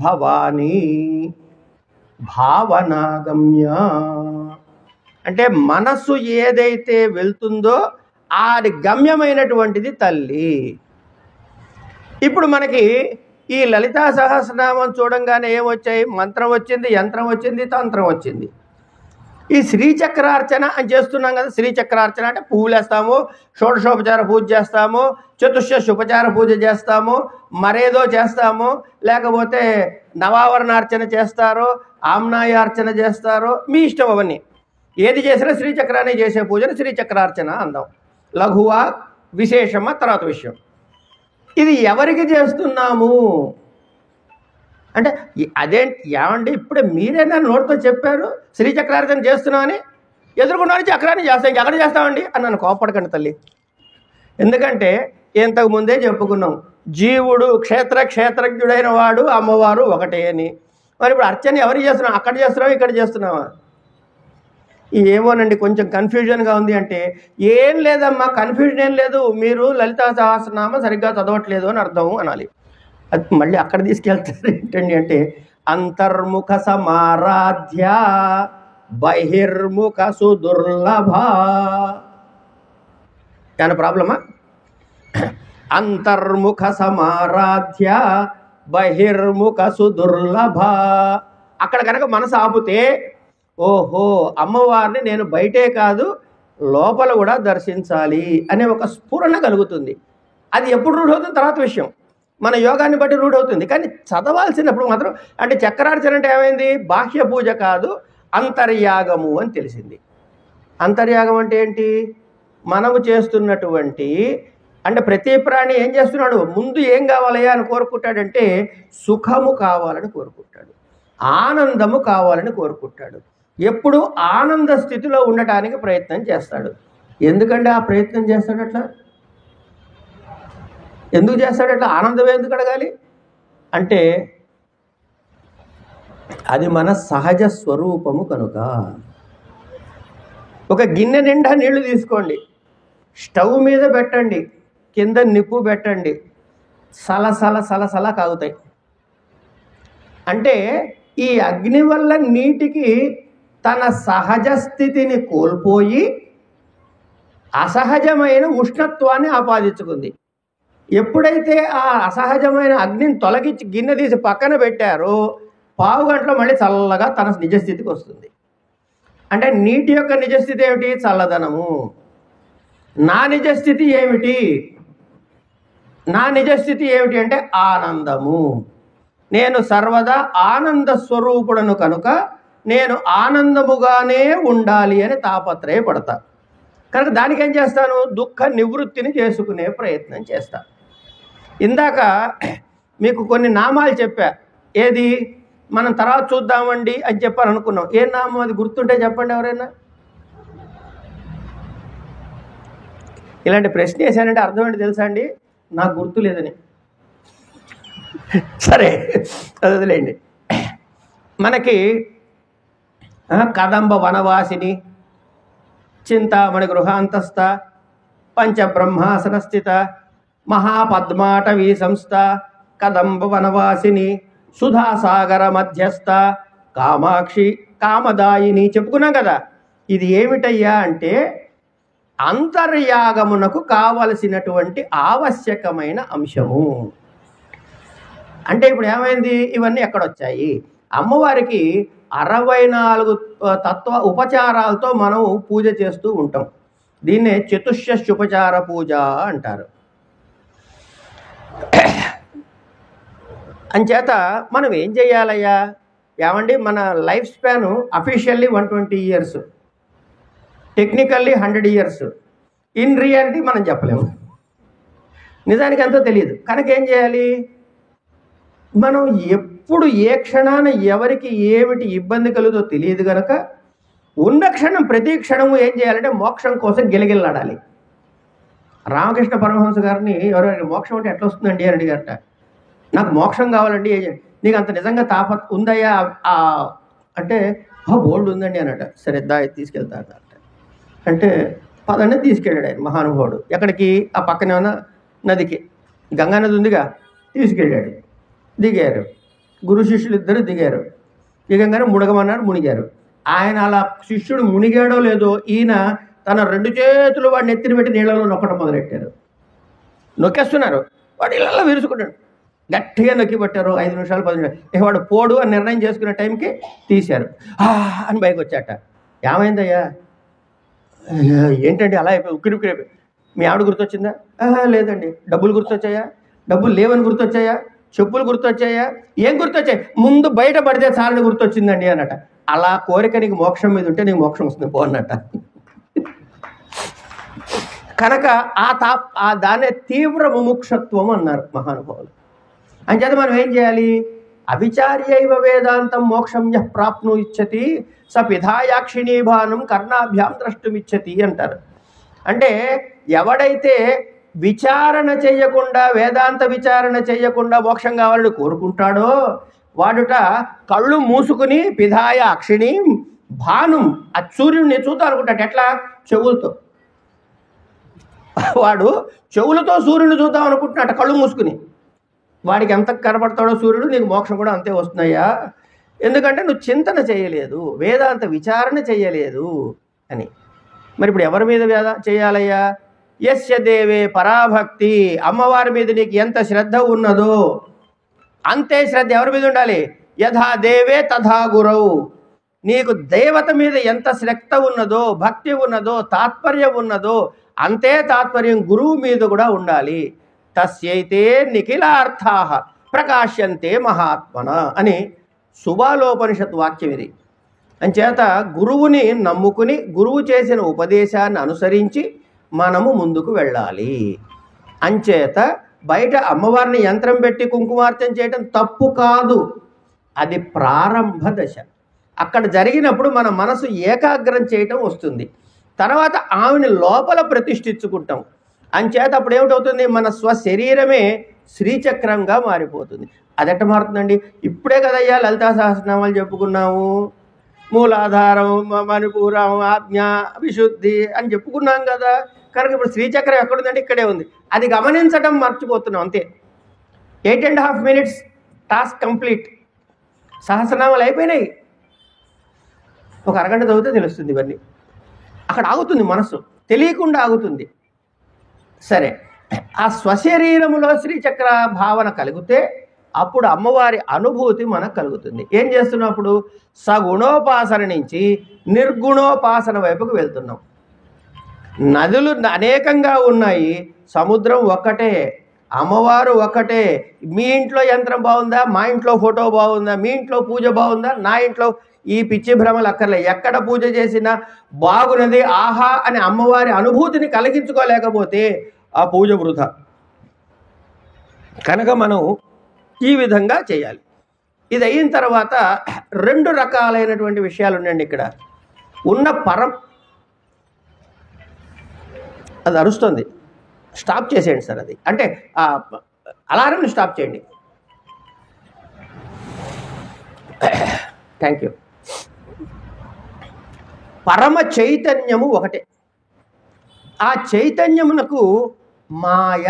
Speaker 1: భవానీ భావనాగమ్య, అంటే మనస్సు ఏదైతే వెళ్తుందో అది గమ్యమైనటువంటిది తల్లి. ఇప్పుడు మనకి ఈ లలితా సహస్రనామం చూడంగానే ఏమొచ్చాయి? మంత్రం వచ్చింది, యంత్రం వచ్చింది, తంత్రం వచ్చింది. ఈ శ్రీచక్రార్చన అని చేస్తున్నాం కదా. శ్రీచక్రార్చన అంటే పువ్వులు వేస్తాము, షోడశోపచార పూజ చేస్తాము, చతుర్దశ ఉపచార పూజ చేస్తాము, మరేదో చేస్తాము, లేకపోతే నవావరణార్చన చేస్తారో ఆమ్నాయార్చన చేస్తారో మీ ఇష్టం. అవన్నీ ఏది చేసినా శ్రీచక్రాన్ని చేసే పూజను శ్రీచక్రార్చన అందాం. లఘువా విశేషమా తర్వాత విషయం. ఇది ఎవరికి చేస్తున్నాము అంటే అదేంటి ఏమండి, ఇప్పుడే మీరేనా నోటితో చెప్పారు శ్రీచక్రార్చన చేస్తున్నామని, ఎదుర్కొన్న వాళ్ళు చక్రాన్ని చేస్తాం, ఇంకెక్కడ చేస్తామండి అని నన్ను కోపడకండి తల్లి. ఎందుకంటే ఇంతకు ముందే చెప్పుకున్నాం, జీవుడు క్షేత్రజ్ఞుడైన వాడు అమ్మవారు ఒకటే అని. మరి ఇప్పుడు అర్చన ఎవరు చేస్తున్నాం? అక్కడ చేస్తున్నావా, ఇక్కడ చేస్తున్నావా? ఏమోనండి, కొంచెం కన్ఫ్యూజన్గా ఉంది. అంటే ఏం లేదమ్మా, కన్ఫ్యూజన్ ఏం లేదు, మీరు లలితా సహస్రనామం సరిగ్గా చదవట్లేదు అని అర్థం అనాలి. అది మళ్ళీ అక్కడ తీసుకెళ్తారు ఏంటండి అంటే, అంతర్ముఖ సమారాధ్య బహిర్ముఖ సుదుర్లభ. ఏమైనా ప్రాబ్లమా? అంతర్ముఖ సమారాధ్య బహిర్ముఖ సుదుర్లభ. అక్కడ కనుక మనసు ఆపితే, ఓహో అమ్మవారిని నేను బయటే కాదు లోపల కూడా దర్శించాలి అనే ఒక స్ఫురణ కలుగుతుంది. అది ఎప్పుడు రూఢ అవుతుంది తర్వాత విషయం, మన యోగాన్ని బట్టి రూఢ అవుతుంది. కానీ చదవాల్సినప్పుడు మాత్రం, అంటే చక్రార్చన అంటే ఏమైంది, బాహ్య పూజ కాదు అంతర్యాగము అని తెలిసింది. అంతర్యాగం అంటే ఏంటి? మనము చేస్తున్నటువంటి, అంటే ప్రతి ప్రాణి ఏం చేస్తున్నాడు, ముందు ఏం కావాలయ్యా అని కోరుకుంటాడంటే సుఖము కావాలని కోరుకుంటాడు, ఆనందము కావాలని కోరుకుంటాడు. ఎప్పుడు ఆనంద స్థితిలో ఉండటానికి ప్రయత్నం చేస్తాడు. ఎందుకంటే ఆ ప్రయత్నం చేస్తాడు అట్లా? ఎందుకు చేస్తాడు అట్లా? ఆనందం ఎందుకు అడగాలి అంటే అది మన సహజ స్వరూపము కనుక. ఒక గిన్నె నిండా నీళ్లు తీసుకోండి, స్టవ్ మీద పెట్టండి, కింద నిప్పు పెట్టండి, సలసల సలసల కాగుతాయి. అంటే ఈ అగ్ని వల్ల నీటికి తన సహజ స్థితిని కోల్పోయి అసహజమైన ఉష్ణత్వాన్ని ఆపాదించుకుంది. ఎప్పుడైతే ఆ అసహజమైన అగ్నిని తొలగించి గిన్నె తీసి పక్కన పెట్టారో పావు గంటలో మళ్ళీ చల్లగా తన నిజస్థితికి వస్తుంది. అంటే నీటి యొక్క నిజస్థితి ఏమిటి? చల్లదనము. నా నిజస్థితి ఏమిటి? నా నిజస్థితి ఏమిటి అంటే ఆనందము. నేను సర్వదా ఆనంద స్వరూపుడను కనుక నేను ఆనందముగానే ఉండాలి అని తాపత్రయపడతా. కనుక దానికేం చేస్తాను? దుఃఖ నివృత్తిని చేసుకునే ప్రయత్నం చేస్తా. ఇందాక మీకు కొన్ని నామాలు చెప్పా, ఏది మనం తర్వాత చూద్దామండి అని చెప్పాను అనుకున్నాం. ఏ నామం అది గుర్తుంటే చెప్పండి ఎవరైనా. ఇలాంటి ప్రశ్న వేసానంటే అర్థం ఏంటి తెలుసా అండి? నాకు గుర్తు లేదని. సరే అది వదిలేండి. మనకి కదంబ వనవాసిని, చింతామణి గృహాంతస్థ, పంచబ్రహ్మాసన స్థిత, మహాపద్మాటవీ సంస్థ, కదంబ వనవాసిని, సుధాసాగర మధ్యస్థ, కామాక్షి కామదాయిని చెప్పుకున్నాం కదా. ఇది ఏమిటయ్యా అంటే అంతర్యాగమునకు కావలసినటువంటి ఆవశ్యకమైన అంశము. అంటే ఇప్పుడు ఏమైంది? ఇవన్నీ ఎక్కడొచ్చాయి? అమ్మవారికి 64 తత్వ ఉపచారాలతో మనం పూజ చేస్తూ ఉంటాం. దీన్నే చతుషష్ట్యుపచార పూజ అంటారు. అంచేత మనం ఏం చేయాలయ్యా? ఏమండి, మన life span officially 120 years, technically 100 years, in reality మనం చెప్పలేము, నిజానికి ఎంతో తెలియదు. కనుక ఏం చేయాలి? మనం ఎప్పుడు ఏ క్షణాన ఎవరికి ఏమిటి ఇబ్బంది కలుగుతో తెలియదు కనుక ఉన్న క్షణం ప్రతి క్షణము ఏం చేయాలంటే మోక్షం కోసం గిలగిల్లాడాలి. రామకృష్ణ పరమహంస గారిని ఎవరైనా మోక్షం అంటే ఎట్లా వస్తుందండి అని అడిగారట. నాకు మోక్షం కావాలండి, నీకు అంత నిజంగా ఉందయ్యా అంటే బోల్డ్ ఉందండి అన్నట. సరే తీసుకెళ్తారట అంటే పదండి తీసుకెళ్ళాడు ఆయన మహానుభావుడు. ఎక్కడికి? ఆ పక్కనే ఉన్న నదికి, గంగా నది ఉందిగా, తీసుకెళ్ళాడు. దిగారు, గురు శిష్యులు ఇద్దరు దిగారు. దిగంగానే మునగమన్నారు, మునిగారు. ఆయన అలా శిష్యుడు మునిగాడో లేదో ఈయన తన 2 చేతులు వాడిని ఎత్తిన పెట్టి నీళ్ళలో నొక్కడం మొదలెట్టారు. నొక్కేస్తున్నారు, వాడు ఇళ్ళల్లో విరుచుకుంటాడు. గట్టిగా నొక్కి పట్టారు. 5 నిమిషాలు 10 నిమిషాలు వాడు పోడు అని నిర్ణయం చేసుకునే టైంకి తీశారు. అని బయటకు వచ్చాట. ఏమైందయ్యా? ఏంటండి అలా అయిపోయి ఉక్కిరి ఉక్కిరి? మీ ఆవిడ గుర్తొచ్చిందా? లేదండి. డబ్బులు గుర్తొచ్చాయా? డబ్బులు లేవని గుర్తొచ్చాయా? చెప్పులు గుర్తొచ్చాయా? ఏం గుర్తొచ్చాయి? ముందు బయట పడితే చాలని గుర్తొచ్చిందండి అన్నట. అలా కోరిక నీకు మోక్షం మీద ఉంటే నీకు మోక్షం వస్తుంది పో అన్నట. కనుక దాన్నే తీవ్ర ముముక్షత్వం అన్నారు మహానుభావులు. అంచేత మనం ఏం చేయాలి? అవిచార్యైవ వేదాంతం మోక్షం యః ప్రాప్ను ఇచ్చతి స పిధాయాక్షిణీ భానం కర్ణాభ్యాం ద్రష్టుమిచ్చతి అంటారు. అంటే ఎవడైతే విచారణ చేయకుండా, వేదాంత విచారణ చేయకుండా మోక్షం కావాలని కోరుకుంటాడో వాడుట కళ్ళు మూసుకుని పిధాయ అక్షిణి భానుం, ఆ సూర్యుడిని చూద్దాం అనుకుంటాడు. ఎట్లా? చెవులతో. వాడు చెవులతో సూర్యుడిని చూద్దాం అనుకుంటున్నాడు కళ్ళు మూసుకుని. వాడికి ఎంత కనబడతాడో సూర్యుడు, నీకు మోక్షం కూడా అంతే వస్తున్నాయా. ఎందుకంటే నువ్వు చింతన చేయలేదు, వేదాంత విచారణ చేయలేదు అని. మరి ఇప్పుడు ఎవరి మీద చేయాలయ్యా? యస్య దేవే పరాభక్తి, అమ్మవారి మీద నీకు ఎంత శ్రద్ధ ఉన్నదో అంతే శ్రద్ధ ఎవరి మీద ఉండాలి? యథా దేవే తథా గురౌ, నీకు దేవత మీద ఎంత శ్రద్ధ ఉన్నదో, భక్తి ఉన్నదో, తాత్పర్యం ఉన్నదో అంతే తాత్పర్యం గురువు మీద కూడా ఉండాలి. తస్యైతే నిఖిలార్థాః ప్రకాశ్యంతే మహాత్మన అని సుబాలోపనిషత్ వాక్యం ఇది. అంచేత గురువుని నమ్ముకుని గురువు చేసిన ఉపదేశాన్ని అనుసరించి మనము ముందుకు వెళ్ళాలి. అంచేత బయట అమ్మవారిని యంత్రం పెట్టి కుంకుమార్చన చేయడం తప్పు కాదు, అది ప్రారంభ దశ. అక్కడ జరిగినప్పుడు మన మనసు ఏకాగ్రం చేయటం వస్తుంది. తర్వాత ఆమెను లోపల ప్రతిష్ఠించుకుంటాం. అంచేత అప్పుడు ఏమిటవుతుంది? మన స్వశరీరమే శ్రీచక్రంగా మారిపోతుంది. అదెట్ట మారుతుందండి? ఇప్పుడే కదయ్యా లలితా సహస్రనామాలు చెప్పుకున్నాము, మూలాధారం, మణిపూరం, ఆజ్ఞ, విశుద్ధి అని చెప్పుకున్నాం కదా. కనుక ఇప్పుడు శ్రీచక్రం ఎక్కడుందంటే ఇక్కడే ఉంది. అది గమనించడం మర్చిపోతున్నాం అంతే. 8.5 minutes టాస్క్ కంప్లీట్. సహస్రనామాలు అయిపోయినాయి. ఒక అరగంట చదివితే తెలుస్తుంది ఇవన్నీ. అక్కడ ఆగుతుంది మనసు, తెలియకుండా ఆగుతుంది. సరే, ఆ స్వశరీరములో శ్రీచక్ర భావన కలిగితే అప్పుడు అమ్మవారి అనుభూతి మనకు కలుగుతుంది. ఏం చేస్తున్నప్పుడు సగుణోపాసన నుంచి నిర్గుణోపాసన వైపుకు వెళ్తున్నాం. నదులు అనేకంగా ఉన్నాయి, సముద్రం ఒక్కటే, అమ్మవారు ఒక్కటే. మీ ఇంట్లో యంత్రం బాగుందా, మా ఇంట్లో ఫోటో బాగుందా, మీ ఇంట్లో పూజ బాగుందా, నా ఇంట్లో ఈ పిచ్చి భ్రమలు అక్కర్లే. ఎక్కడ పూజ చేసినా బాగున్నది, ఆహా అని అమ్మవారి అనుభూతిని కలిగించుకోలేకపోతే ఆ పూజ వృధా. కనుక మనం ఈ విధంగా చేయాలి. ఇది అయిన తర్వాత 2 రకాలైనటువంటి విషయాలు ఉన్నాయండి ఇక్కడ. ఉన్న అది అరుస్తుంది, స్టాప్ చేసేయండి సార్. అది అంటే అలారంని స్టాప్ చేయండి. Thank you. పరమ చైతన్యము ఒకటే. ఆ చైతన్యమునకు మాయ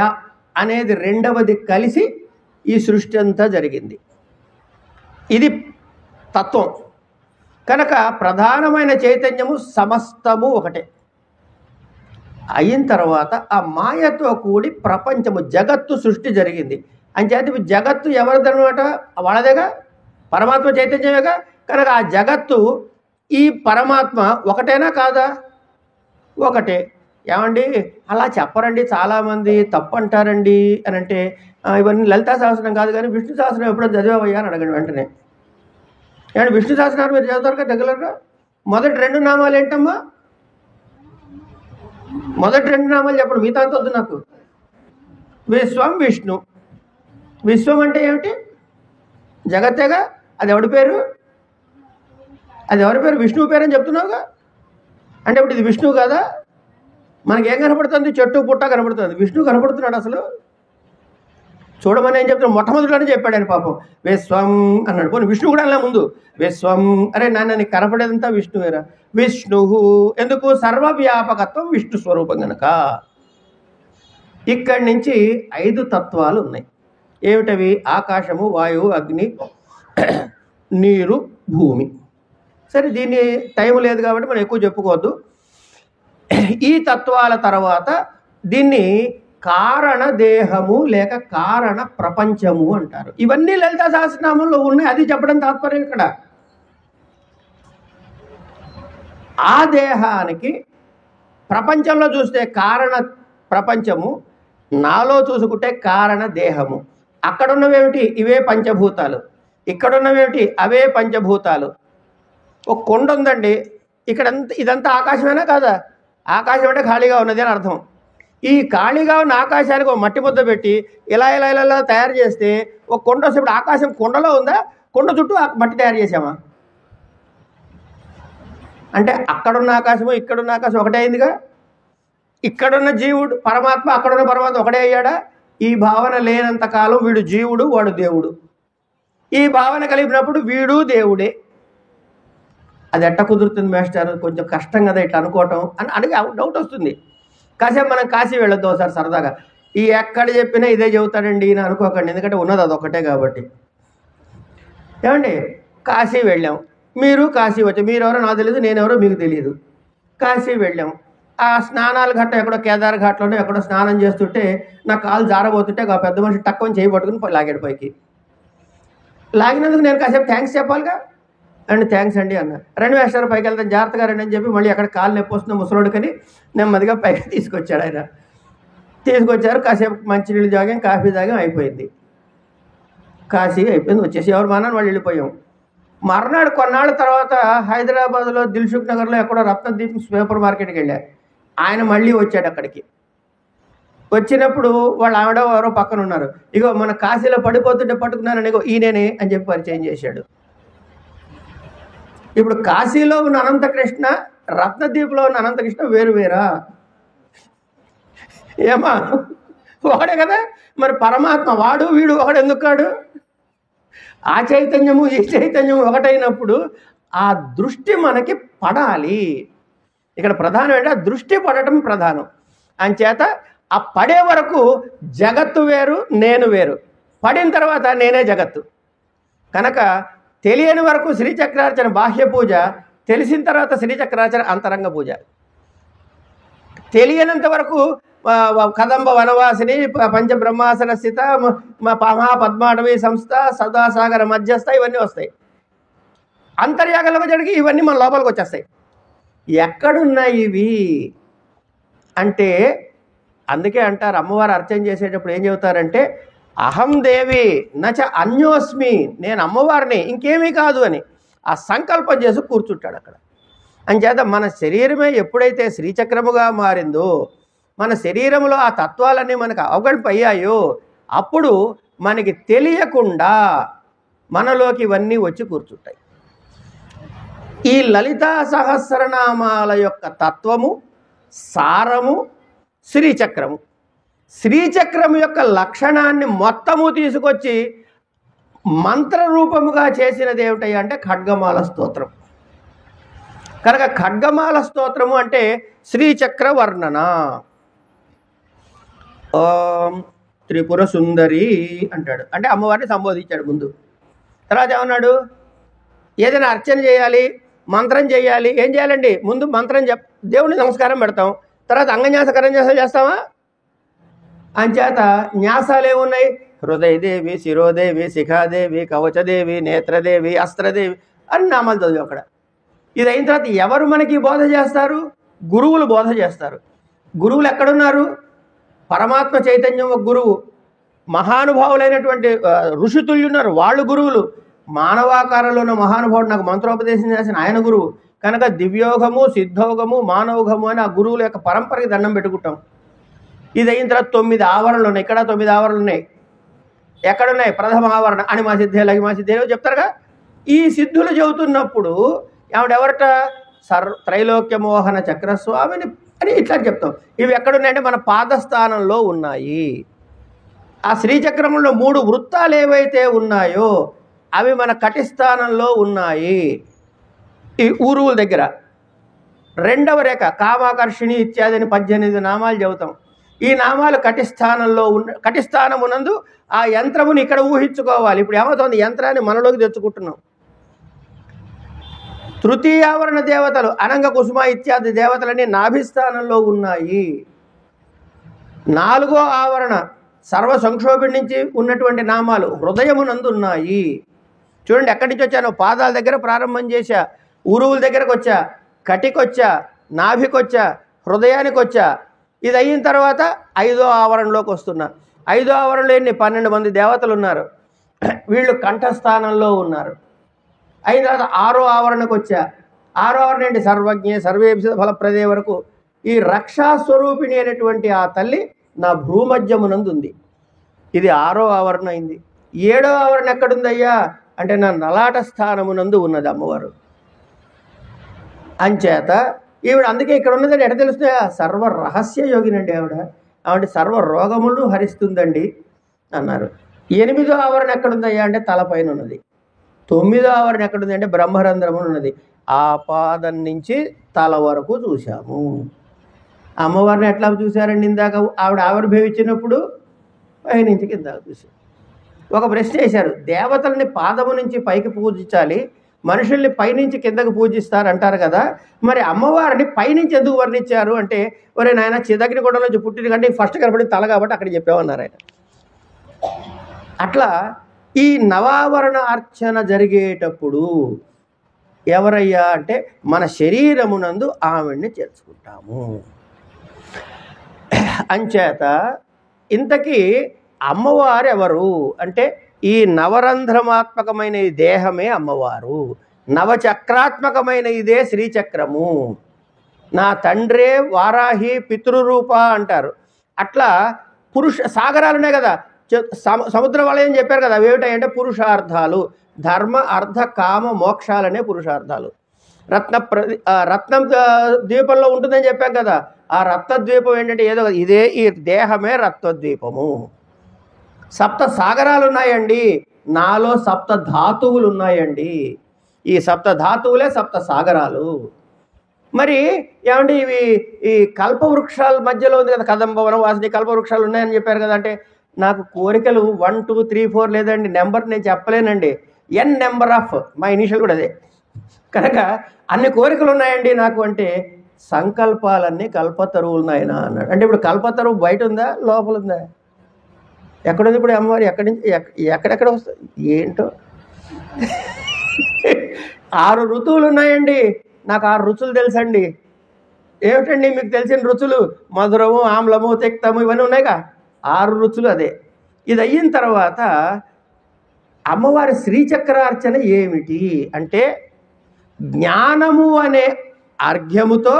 Speaker 1: అనేది రెండవది కలిసి ఈ సృష్టి అంతా జరిగింది. ఇది తత్వం. కనుక ప్రధానమైన చైతన్యము సమస్తము ఒకటే. అయిన తర్వాత ఆ మాయతో కూడి ప్రపంచము, జగత్తు సృష్టి జరిగింది. అంచేత జగత్తు ఎవరిదనమాట? వాళ్ళదేగా, పరమాత్మ చైతన్యమేగా. కనుక ఆ జగత్తు ఈ పరమాత్మ ఒకటేనా కాదా? ఒకటే. ఏమండి అలా చెప్పరండి, చాలామంది తప్పు అంటారండి అని అంటే, ఇవన్నీ లలితా సహస్రం కాదు కానీ విష్ణు సహస్రం ఎప్పుడో చదివావయ్యా అని అడగండి వెంటనే. ఏమంటే విష్ణు సహస్రాన్ని మీరు చదువుతారుగా రెగ్యులర్గా? మొదటి 2 నామాలు ఏంటమ్మా? మొదటి 2 నామాలు చెప్పండి, మిగతా అంత వద్దు నాకు. విశ్వం, విష్ణు. విశ్వం అంటే ఏమిటి? జగత్తేగా. అది ఎవడి పేరు? అది ఎవరి పేరు? విష్ణువు పేరు అని చెప్తున్నావుగా. అంటే ఇప్పుడు ఇది విష్ణువు కదా. మనకేం కనపడుతుంది? చెట్టు పుట్ట కనపడుతుంది. విష్ణువు కనపడుతున్నాడు అసలు? చూడమని ఏం చెప్తున్నాడు? మొట్టమొదటిలోనే చెప్పాడు ఆయన పాపం, విశ్వం అన్నాడు. పోనీ విష్ణువు కూడా అలా ముందు విశ్వం. అరే నాన్న, నీకు కనపడేదంతా విష్ణువేరా. విష్ణు ఎందుకు? సర్వవ్యాపకత్వం విష్ణు స్వరూపం కనుక. ఇక్కడి నుంచి 5 తత్వాలు ఉన్నాయి. ఏమిటవి? ఆకాశము, వాయువు, అగ్ని, నీరు, భూమి. సరే, దీన్ని టైం లేదు కాబట్టి మనం ఎక్కువ చెప్పుకోవద్దు. ఈ తత్వాల తర్వాత దీన్ని కారణ దేహము లేక కారణ ప్రపంచము అంటారు. ఇవన్నీ లలితా సహస్రనామంలో ఉన్నాయి, అది చెప్పడం తాత్పర్యం ఇక్కడ. ఆ దేహానికి ప్రపంచంలో చూస్తే కారణ ప్రపంచము, నాలో చూసుకుంటే కారణ దేహము. అక్కడున్నవేమిటి? ఇవే పంచభూతాలు. ఇక్కడున్నవేమిటి? అవే పంచభూతాలు. ఒక కొండ ఉందండి, ఇక్కడ ఇదంతా ఆకాశమేనా కాదా? ఆకాశం అంటే ఖాళీగా ఉన్నది అని అర్థం. ఈ ఖాళీగా ఉన్న ఆకాశానికి ఒక మట్టి ముద్ద పెట్టి ఇలా ఇలా ఇలా ఇలా తయారు చేస్తే ఒక కొండ వస్తే ఇప్పుడు ఆకాశం కొండలో ఉందా, కొండ చుట్టూ మట్టి తయారు చేసామా? అంటే అక్కడున్న ఆకాశము ఇక్కడున్న ఆకాశం ఒకటే అయిందిగా. ఇక్కడున్న జీవుడు పరమాత్మ, అక్కడున్న పరమాత్మ ఒకటే అయ్యాడా? ఈ భావన లేనంత కాలం వీడు జీవుడు, వాడు దేవుడు. ఈ భావన కలిపినప్పుడు వీడు దేవుడే. అది ఎట్ట కుదురుతుంది మాస్టర్? కొంచెం కష్టం కదా ఇట్లా అనుకోవటం అని అడిగి డౌట్ వస్తుంది. కాసేపు మనం కాశీ వెళ్ళొద్దు ఒకసారి సరదాగా. ఈ ఎక్కడ చెప్పినా ఇదే చెబుతాడండి అని అనుకోకండి, ఎందుకంటే ఉన్నది అదొక్కటే కాబట్టి. ఏమండి, కాశీ వెళ్ళాం, మీరు కాశీ వచ్చాం. మీరెవరో నాకు తెలియదు, నేనెవరో మీకు తెలియదు. కాశీ వెళ్ళాం. ఆ స్నానాల ఘట్టం ఎక్కడో కేదార్ ఘాట్లోనే ఎక్కడో స్నానం చేస్తుంటే నా కాలు జారబోతుంటే ఆ పెద్ద మనిషి టక్కుని చేయి పట్టుకుని లాగాడు పైకి. లాగినందుకు నేను కాసేపు థ్యాంక్స్ చెప్పాలిగా. అండి థ్యాంక్స్ అండి అన్న. 2 వేస్తారు పైకి వెళ్తాను, జాగ్రత్తగా రండి అని చెప్పి మళ్ళీ అక్కడ కాలు నొప్పి వస్తున్న ముసలోడుకని నెమ్మదిగా పైకి తీసుకొచ్చాడు ఆయన. తీసుకొచ్చారు, కాసేపు మంచినీళ్ళు తాగాం, కాఫీ తాగాం, అయిపోయింది. కాశీ అయిపోయింది, వచ్చేసి ఎవరు మానాన్ని వాళ్ళు వెళ్ళిపోయాం. మర్నాడు కొన్నాళ్ళ తర్వాత హైదరాబాద్లో దిల్సుఖ్ నగర్లో ఎక్కడో రత్నదీప్ సూపర్ మార్కెట్కి వెళ్ళారు. ఆయన మళ్ళీ వచ్చాడు అక్కడికి. వచ్చినప్పుడు వాళ్ళ ఆవిడ ఎవరో పక్కన ఉన్నారు. ఇగో మన కాశీలో పడిపోతుంటే పట్టుకున్నానని ఇగో ఈయననే అని చెప్పి పరిచయం చేశాడు. ఇప్పుడు కాశీలో ఉన్న అనంతకృష్ణ, రత్నదీప్లో ఉన్న అనంతకృష్ణ వేరు వేరా? ఏమా ఒకడే కదా. మరి పరమాత్మ వాడు వీడు ఒకడు ఎందుకు కాడు? ఆ చైతన్యము ఈ చైతన్యము ఒకటైనప్పుడు ఆ దృష్టి మనకి పడాలి. ఇక్కడ ప్రధానం ఏంటంటే ఆ దృష్టి పడటం ప్రధానం. అంచేత ఆ పడే వరకు జగత్తు వేరు, నేను వేరు. పడిన తర్వాత నేనే జగత్తు. కనుక తెలియని వరకు శ్రీచక్రార్చన బాహ్య పూజ, తెలిసిన తర్వాత శ్రీచక్రార్చన అంతరంగ పూజ. తెలియనంత వరకు కదంబ వనవాసిని, పంచబ్రహ్మాసన స్థిత, మహాపద్మాటవీ సంస్థ, సదాసాగర మధ్యస్థ, ఇవన్నీ వస్తాయి. అంతర్యాగంలోకి జరిగి ఇవన్నీ మన లోపలికి వచ్చేస్తాయి. ఎక్కడున్నాయి ఇవి అంటే, అందుకే అంటారు అమ్మవారు అర్చన చేసేటప్పుడు ఏం చెబుతారంటే, అహం దేవి నచ అన్యోస్మి, నేను అమ్మవారిని ఇంకేమీ కాదు అని ఆ సంకల్పం చేసి కూర్చుంటాడు అక్కడ. అంచేత మన శరీరమే ఎప్పుడైతే శ్రీచక్రముగా మారిందో, మన శరీరంలో ఆ తత్వాలన్నీ మనకు అవగడిపోయాయో, అప్పుడు మనకి తెలియకుండా మనలోకి ఇవన్నీ వచ్చి కూర్చుంటాయి. ఈ లలితా సహస్రనామాల యొక్క తత్వము, సారము శ్రీచక్రము. శ్రీచక్రము యొక్క లక్షణాన్ని మొత్తము తీసుకొచ్చి మంత్రరూపముగా చేసినది ఏమిటయ్యా అంటే ఖడ్గమాల స్తోత్రం. కనుక ఖడ్గమాల స్తోత్రము అంటే శ్రీచక్ర వర్ణన. ఓం త్రిపుర సుందరి అంటాడు, అంటే అమ్మవారిని సంబోధించాడు ముందు. తర్వాత ఏమన్నాడు, ఏదైనా అర్చన చేయాలి, మంత్రం చేయాలి, ఏం చేయాలండి? ముందు మంత్రం దేవుడిని నమస్కారం పెడతాం, తర్వాత అంగన్యాస కరన్యాసాలు చేస్తామా? అంచేత న్యాసాలు ఏమున్నాయి? హృదయదేవి, శిరోదేవి, శిఖాదేవి, కవచదేవి, నేత్రదేవి, అస్త్రదేవి అని నామాలు చదివి అక్కడ. ఇది అయిన తర్వాత ఎవరు మనకి బోధ చేస్తారు? గురువులు బోధ చేస్తారు. గురువులు ఎక్కడున్నారు? పరమాత్మ చైతన్యం ఒక గురువు, మహానుభావులైనటువంటి ఋషితుల్యులు ఉన్నారు, వాళ్ళు గురువులు. మానవాకారంలో ఉన్న మహానుభావుడు నాకు మంత్రోపదేశం చేసిన ఆయన గురువు. కనుక దివ్యోగము, సిద్ధోగము, మానవోగము అని ఆ గురువుల యొక్క పరంపరకి దండం పెట్టుకుంటాం. ఇది అయిన తర్వాత 9 ఆవరణలు ఉన్నాయి. ఇక్కడ 9 ఆవరణలు ఉన్నాయి. ఎక్కడున్నాయి? ప్రథమ ఆవరణ అని మా సిద్ధే లగి మా సిద్ధేలో చెప్తారుగా. ఈ సిద్ధులు చెబుతున్నప్పుడు ఎవరట? త్రైలోక్యమోహన చక్రస్వామిని అని ఇట్లా చెప్తాం. ఇవి ఎక్కడున్నాయంటే మన పాదస్థానంలో ఉన్నాయి. ఆ శ్రీచక్రంలో 3 వృత్తాలు ఏవైతే ఉన్నాయో అవి మన కటిస్థానంలో ఉన్నాయి. ఈ ఊరువుల దగ్గర. రెండవ రేఖ కామాకర్షిణి ఇత్యాది అని 18 నామాలు చెబుతాం. ఈ నామాలు కటిస్థానంలో కటిస్థానమునందు ఆ యంత్రముని ఇక్కడ ఊహించుకోవాలి. ఇప్పుడు ఏమవుతుంది? యంత్రాన్ని మనలోకి తెచ్చుకుంటున్నాం. తృతీయావరణ దేవతలు అనంగ కుసుమ ఇత్యాది దేవతలన్నీ నాభిస్థానంలో ఉన్నాయి. 4వ ఆవరణ సర్వ సంక్షోభిడి నుంచి ఉన్నటువంటి నామాలు హృదయమునందు ఉన్నాయి. చూడండి, ఎక్కడి నుంచి వచ్చాను? పాదాల దగ్గర ప్రారంభం చేశా, ఉరువుల దగ్గరకు వచ్చా, కటికొచ్చా, నాభికొచ్చా, హృదయానికి వచ్చా. ఇది అయిన తర్వాత 5వ ఆవరణలోకి వస్తున్నా. 5వ ఆవరణలో ఎన్ని? 12 మంది దేవతలు ఉన్నారు. వీళ్ళు కంఠస్థానంలో ఉన్నారు. అయిన తర్వాత 6వ ఆవరణకు వచ్చా. 6వ ఆవరణ ఏంటి? సర్వజ్ఞ సర్వేభ్య ఫలప్రదే వరకు ఈ రక్షాస్వరూపిణి అనేటువంటి ఆ తల్లి నా భూమధ్యమునందు ఉంది. ఇది 6వ ఆవరణ అయింది. 7వ ఆవరణ ఎక్కడుందయ్యా అంటే నా నలాట స్థానమునందు ఉన్నది అమ్మవారు. అంచేత ఈవిడ అందుకే ఇక్కడ ఉన్నదని ఎట తెలుస్తుందా? సర్వ రహస్య యోగినండి ఆవిడ సర్వ రోగములను హరిస్తుందండి అన్నారు. 8వ ఆవరణ ఎక్కడుందయ్యా అంటే తలపైన ఉన్నది. 9వ ఆవరణ ఎక్కడుంది అంటే బ్రహ్మరంధ్రము ఉన్నది. ఆ పాదం నుంచి తల వరకు చూశాము. అమ్మవారిని ఎట్లా చూశారండి? ఇందాక ఆవిడ ఆవిర్భవించినప్పుడు పైనుంచి కింద చూశారు. ఒక ప్రశ్న వేశారు, దేవతల్ని పాదము నుంచి పైకి పూజించాలి, మనుషుల్ని పైనుంచి కిందకు పూజిస్తారు అంటారు కదా, మరి అమ్మవారిని పైనుంచి ఎందుకు వర్ణించారు అంటే, ఒరే నాయన చిదగ్నిగుండంలోంచి పుట్టిన కంటే ఫస్ట్ కనపడిన తల కాబట్టి అక్కడ చెప్పామన్నారు ఆయన. అట్లా ఈ నవావరణ అర్చన జరిగేటప్పుడు ఎవరయ్యా అంటే మన శరీరమునందు ఆవిడ్ని చేర్చుకుంటాము. అంచేత ఇంతకీ అమ్మవారు ఎవరు అంటే ఈ నవరంధ్రమాత్మకమైన ఈ దేహమే అమ్మవారు, నవచక్రాత్మకమైన ఇదే శ్రీచక్రము. నా తండ్రే వారాహి పితృరూప అంటారు. అట్లా సాగరాలు ఉన్నాయి కదా, సముద్ర వలయం చెప్పారు కదా, అవేమిటాయంటే పురుషార్థాలు. ధర్మ అర్థ కామ మోక్షాలనే పురుషార్థాలు. రత్నం ద్వీపంలో ఉంటుందని చెప్పాం కదా, ఆ రత్నద్వీపం ఏంటంటే ఏదో ఇదే, ఈ దేహమే రత్నద్వీపము. సప్త సాగరాలు ఉన్నాయండి, నాలో సప్త ధాతువులు ఉన్నాయండి. ఈ సప్త ధాతువులే సప్త సాగరాలు. మరి ఏమంటే ఇవి ఈ కల్పవృక్షాల మధ్యలో ఉంది కదా, కదంబవనం వాసిని కల్పవృక్షాలు ఉన్నాయని చెప్పారు కదా. అంటే నాకు కోరికలు 1 2 3 4 లేదండి, నెంబర్ నేను చెప్పలేనండి. ఎన్ నెంబర్ ఆఫ్, మా ఇనిషియల్ కూడా అదే. కనుక అన్ని కోరికలు ఉన్నాయండి నాకు అంటే, సంకల్పాలన్నీ కల్పతరువులు ఉన్నాయన అన్నాడు. అంటే ఇప్పుడు కల్పతరువు బయట ఉందా లోపల ఉందా? ఎక్కడుంది ఇప్పుడు అమ్మవారు? ఎక్కడి నుంచి ఎక్కడెక్కడ వస్తుంది ఏంటో. 6 ఋతువులు ఉన్నాయండి, నాకు 6 రుచులు తెలుసండి. ఏమిటండి మీకు తెలిసిన రుచులు? మధురము, ఆమ్లము, తిక్తము ఇవన్నీ ఉన్నాయిగా, 6 రుచులు అదే. ఇది అయిన తర్వాత అమ్మవారి శ్రీచక్రార్చన ఏమిటి అంటే, జ్ఞానము అనే అర్ఘ్యముతో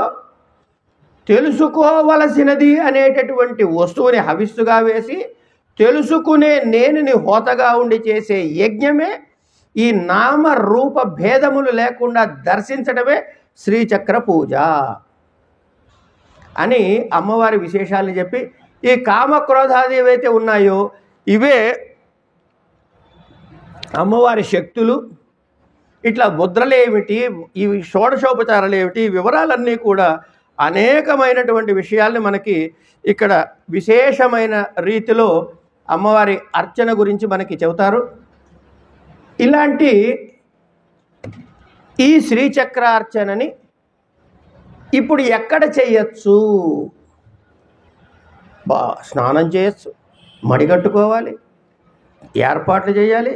Speaker 1: తెలుసుకోవలసినది అనేటటువంటి వస్తువుని హవిస్సుగా వేసి తెలుసుకునే నేనుని హోతగా ఉండి చేసే యజ్ఞమే ఈ నామ రూప భేదములు లేకుండా దర్శించడమే శ్రీచక్ర పూజ అని అమ్మవారి విశేషాలను చెప్పి, ఈ కామక్రోధాది ఏవైతే ఉన్నాయో ఇవే అమ్మవారి శక్తులు. ఇట్లా ముద్రలు ఏమిటి, ఇవి షోడశోపచారాలు ఏమిటి, వివరాలన్నీ కూడా అనేకమైనటువంటి విషయాల్ని మనకి ఇక్కడ విశేషమైన రీతిలో అమ్మవారి అర్చన గురించి మనకి చెబుతారు. ఇలాంటి ఈ శ్రీచక్రార్చనని ఇప్పుడు ఎక్కడ చేయొచ్చు? స్నానం చేయొచ్చు, మడిగట్టుకోవాలి, ఏర్పాట్లు చేయాలి.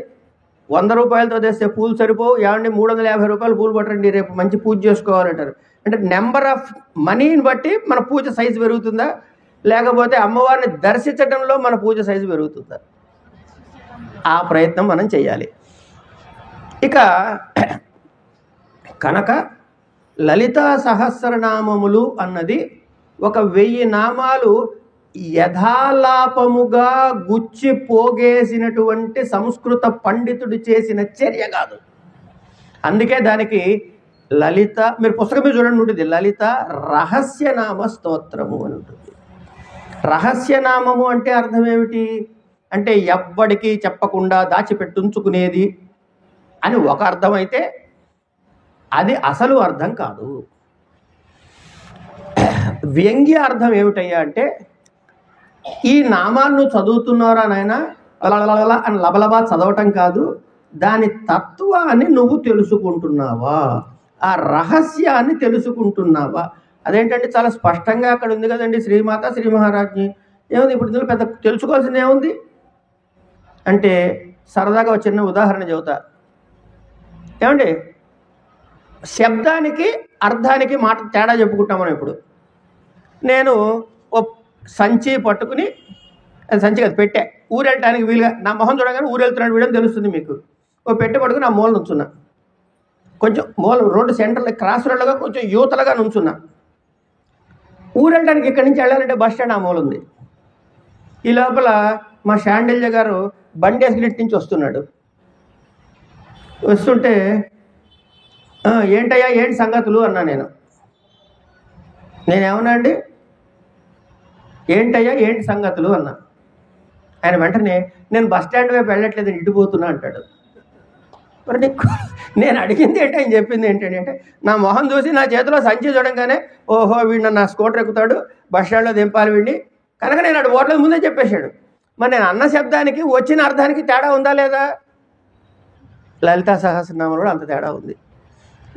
Speaker 1: 100 రూపాయలతో తెస్తే పూలు సరిపోవు, ఏమండి 350 రూపాయలు పూలు పట్టండి, రేపు మంచి పూజ చేసుకోవాలంటారు. అంటే నెంబర్ ఆఫ్ మనీని బట్టి మన పూజ సైజు పెరుగుతుందా, లేకపోతే అమ్మవారిని దర్శించడంలో మన పూజ సైజు పెరుగుతుందా? ఆ ప్రయత్నం మనం చేయాలి. ఇక కనుక లలితా సహస్రనామములు అన్నది ఒక 1000 నామాలు యథాలాపముగా గుచ్చి పోగేసినటువంటి సంస్కృత పండితుడు చేసిన చర్య కాదు. అందుకే దానికి లలిత, మీరు పుస్తకం మీద చూడండి ఉంటుంది, లలిత రహస్యనామ స్తోత్రము అని ఉంటుంది. రహస్యనామము అంటే అర్థం ఏమిటి అంటే ఎవ్వడికి చెప్పకుండా దాచిపెట్టుంచుకునేది అని ఒక అర్థం అయితే, అది అసలు అర్థం కాదు. వ్యంగ్య అర్థం ఏమిటయ్యా అంటే, ఈ నామాలను చదువుతున్నారా నాయన అలా అని లబలబా చదవటం కాదు, దాని తత్వాన్ని నువ్వు తెలుసుకుంటున్నావా, ఆ రహస్యాన్ని తెలుసుకుంటున్నావా. అదేంటంటే చాలా స్పష్టంగా అక్కడ ఉంది కదండి, శ్రీమాత శ్రీ మహారాజ్ని. ఏముంది ఇప్పుడు ఇందులో పెద్ద తెలుసుకోవాల్సింది ఏముంది అంటే, సరదాగా ఒక చిన్న ఉదాహరణ చెబుతా. ఏమండి, శబ్దానికి అర్థానికి మాట తేడా చెప్పుకుంటాం మనం. ఇప్పుడు నేను ఓ సంచి పట్టుకుని, సంచి కదా పెట్టే, ఊరెళ్ళటానికి వీలుగా నా మొహం చూడగానే ఊరెళ్తున్నాడు వీడని తెలుస్తుంది మీకు. ఓ పెట్టె పట్టుకుని నా మూల నుంచున్నా, కొంచెం మూల రోడ్డు సెంటర్లో క్రాస్ రోడ్లుగా కొంచెం యూతలుగా నుంచున్నా. ఊరు వెళ్ళడానికి ఇక్కడి నుంచి వెళ్ళాలంటే బస్ స్టాండ్ ఆ మూల ఉంది. ఈ లోపల మా శాండిల్య గారు బండి వేసుకుని నుంచి వస్తున్నాడు. వస్తుంటే ఏంటయ్యా ఏంటి సంగతులు అన్నా. నేనేమన్నా అండి, ఏంటయ్యా ఏంటి సంగతులు అన్నా. ఆయన వెంటనే నేను బస్ స్టాండ్ వైపు వెళ్ళట్లేదు, ఇటుపోతున్నా అంటాడు. మరి నీకు నేను అడిగింది ఏంటి, ఆయన చెప్పింది ఏంటంటే అంటే నా మొహం చూసి నా చేతిలో సంచి చూడంగానే ఓహో వీడిని నా స్కూటర్ ఎక్కుతాడు, బస్ స్టాండ్లో దింపాలి వీడిని కనుక నేను అటు ఓట్ల ముందే చెప్పేశాడు. మరి నేను అన్న శబ్దానికి వచ్చిన అర్థానికి తేడా ఉందా లేదా? లలితా సహస్రనామంలో కూడా అంత తేడా ఉంది.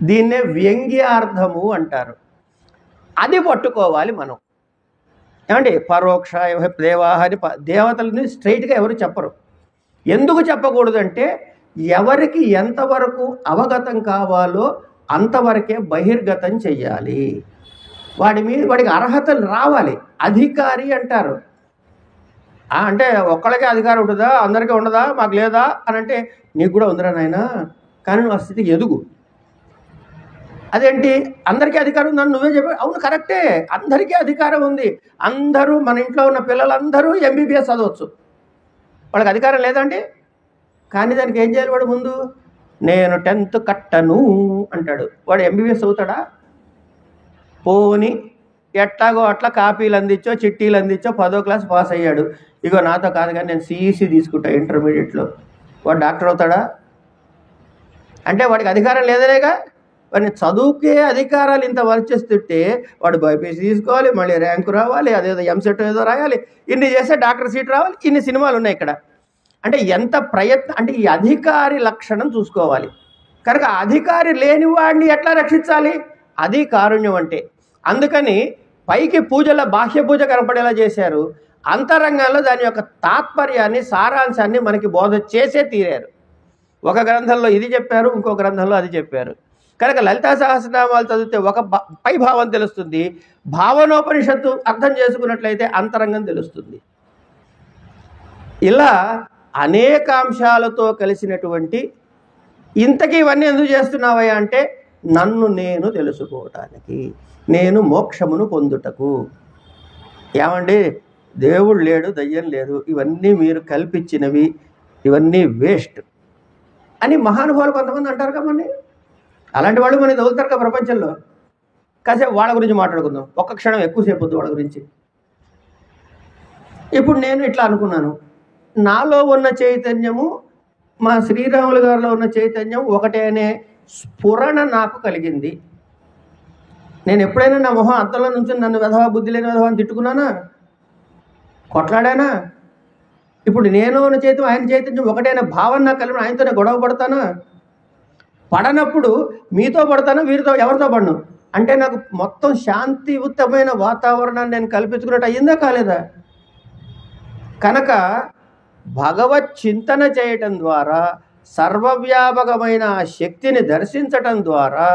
Speaker 1: దీన్నే వ్యంగ్యార్థము అంటారు. అది పట్టుకోవాలి మనం. ఏమండి పరోక్ష దేవాహ అని దేవతలని స్ట్రైట్గా ఎవరు చెప్పరు. ఎందుకు చెప్పకూడదంటే ఎవరికి ఎంతవరకు అవగతం కావాలో అంతవరకే బహిర్గతం చెయ్యాలి. వాడికి అర్హతలు రావాలి. అధికారి అంటారు. అంటే ఒక్కళ్ళకే అధికారం ఉంటుందా, అందరికీ ఉండదా, మాకు లేదా అని అంటే నీకు కూడా ఉందిరా నాయనా, కానీ నువ్వు ఆ స్థితికి ఎదుగు. అదేంటి అందరికీ అధికారం ఉందని నువ్వే చెప్పావు. అవును కరెక్టే, అందరికీ అధికారం ఉంది. అందరూ మన ఇంట్లో ఉన్న పిల్లలందరూ ఎంబీబీఎస్ చదవచ్చు. వాళ్ళకి అధికారం లేదండి. కానీ దానికి ఏం చేయాలి? వాడు ముందు నేను 10th కట్టను అంటాడు. వాడు ఎంబీబీఎస్ అవుతాడా? పోని ఎట్లాగో అట్లా కాపీలు అందించో చిట్టీలు అందించో 10వ క్లాస్ పాస్ అయ్యాడు. ఇగో నాతో కాదు కానీ నేను సిఈసి తీసుకుంటా ఇంటర్మీడియట్లో. వాడు డాక్టర్ అవుతాడా? అంటే వాడికి అధికారం లేదనేగా. వాడిని చదువుకే అధికారాలు ఇంత వర్చిస్తుంటే వాడు బైపీసీ తీసుకోవాలి, మళ్ళీ ర్యాంకు రావాలి, అదేదో ఎంసెట్ ఏదో రాయాలి, ఇన్ని చేస్తే డాక్టర్ సీట్ రావాలి, ఇన్ని సినిమాలు ఉన్నాయి ఇక్కడ. అంటే ఎంత ప్రయత్నం, అంటే ఈ అధికారి లక్షణం చూసుకోవాలి. కనుక అధికారి లేని వాడిని ఎట్లా రక్షించాలి? అది కారుణ్యం అంటే. అందుకని పైకి పూజల బాహ్య పూజ కనపడేలా చేశారు, అంతరంగంలో దాని యొక్క తాత్పర్యాన్ని సారాంశాన్ని మనకి బోధ చేసే తీరారు. ఒక గ్రంథంలో ఇది చెప్పారు, ఇంకో గ్రంథంలో అది చెప్పారు. కనుక లలితా సహస్రనామాలు చదివితే ఒక పై భావం తెలుస్తుంది, భావనోపనిషత్తు అర్థం చేసుకున్నట్లయితే అంతరంగం తెలుస్తుంది. ఇలా అనేక అంశాలతో కలిసినటువంటి ఇంతకీ ఇవన్నీ ఎందుకు చేస్తున్నావయ్యా అంటే నన్ను నేను తెలుసుకోవటానికి, నేను మోక్షమును పొందుటకు. ఏమండి దేవుడు లేడు, దయ్యం లేదు, ఇవన్నీ మీరు కల్పించినవి, ఇవన్నీ వేస్ట్ అని మహానుభావులు కొంతమంది అంటారు కదండి. అలాంటి వాళ్ళు మనకి తగులుతారు కదా ప్రపంచంలో. కాసేపు వాళ్ళ గురించి మాట్లాడుకుందాం, ఒక్క క్షణం ఎక్కువసేపు వద్దు వాళ్ళ గురించి. ఇప్పుడు నేను ఇట్లా అనుకున్నాను, నాలో ఉన్న చైతన్యము మా శ్రీరాములు గారిలో ఉన్న చైతన్యం ఒకటే అనే స్ఫురణ నాకు కలిగింది. నేను ఎప్పుడైనా నా మొహం అద్దంలో నుంచి నన్ను వెధవా బుద్ధి లేని వెధవా అని తిట్టుకున్నానా, కొట్లాడానా? ఇప్పుడు నేను ఉన్న చైతన్యం ఆయన చైతన్యం ఒకటైన భావన నాకు కలిగిన ఆయనతోనే గొడవ పడతానా? పడనప్పుడు మీతో పడతానా, వీరితో ఎవరితో పడను? అంటే నాకు మొత్తం శాంతియుతమైన వాతావరణాన్ని నేను కల్పించుకున్నట్టు అయ్యిందా కాలేదా? కనుక భగవత్ చింతన చేయటం ద్వారా, సర్వవ్యాపకమైన ఆ శక్తిని దర్శించటం ద్వారా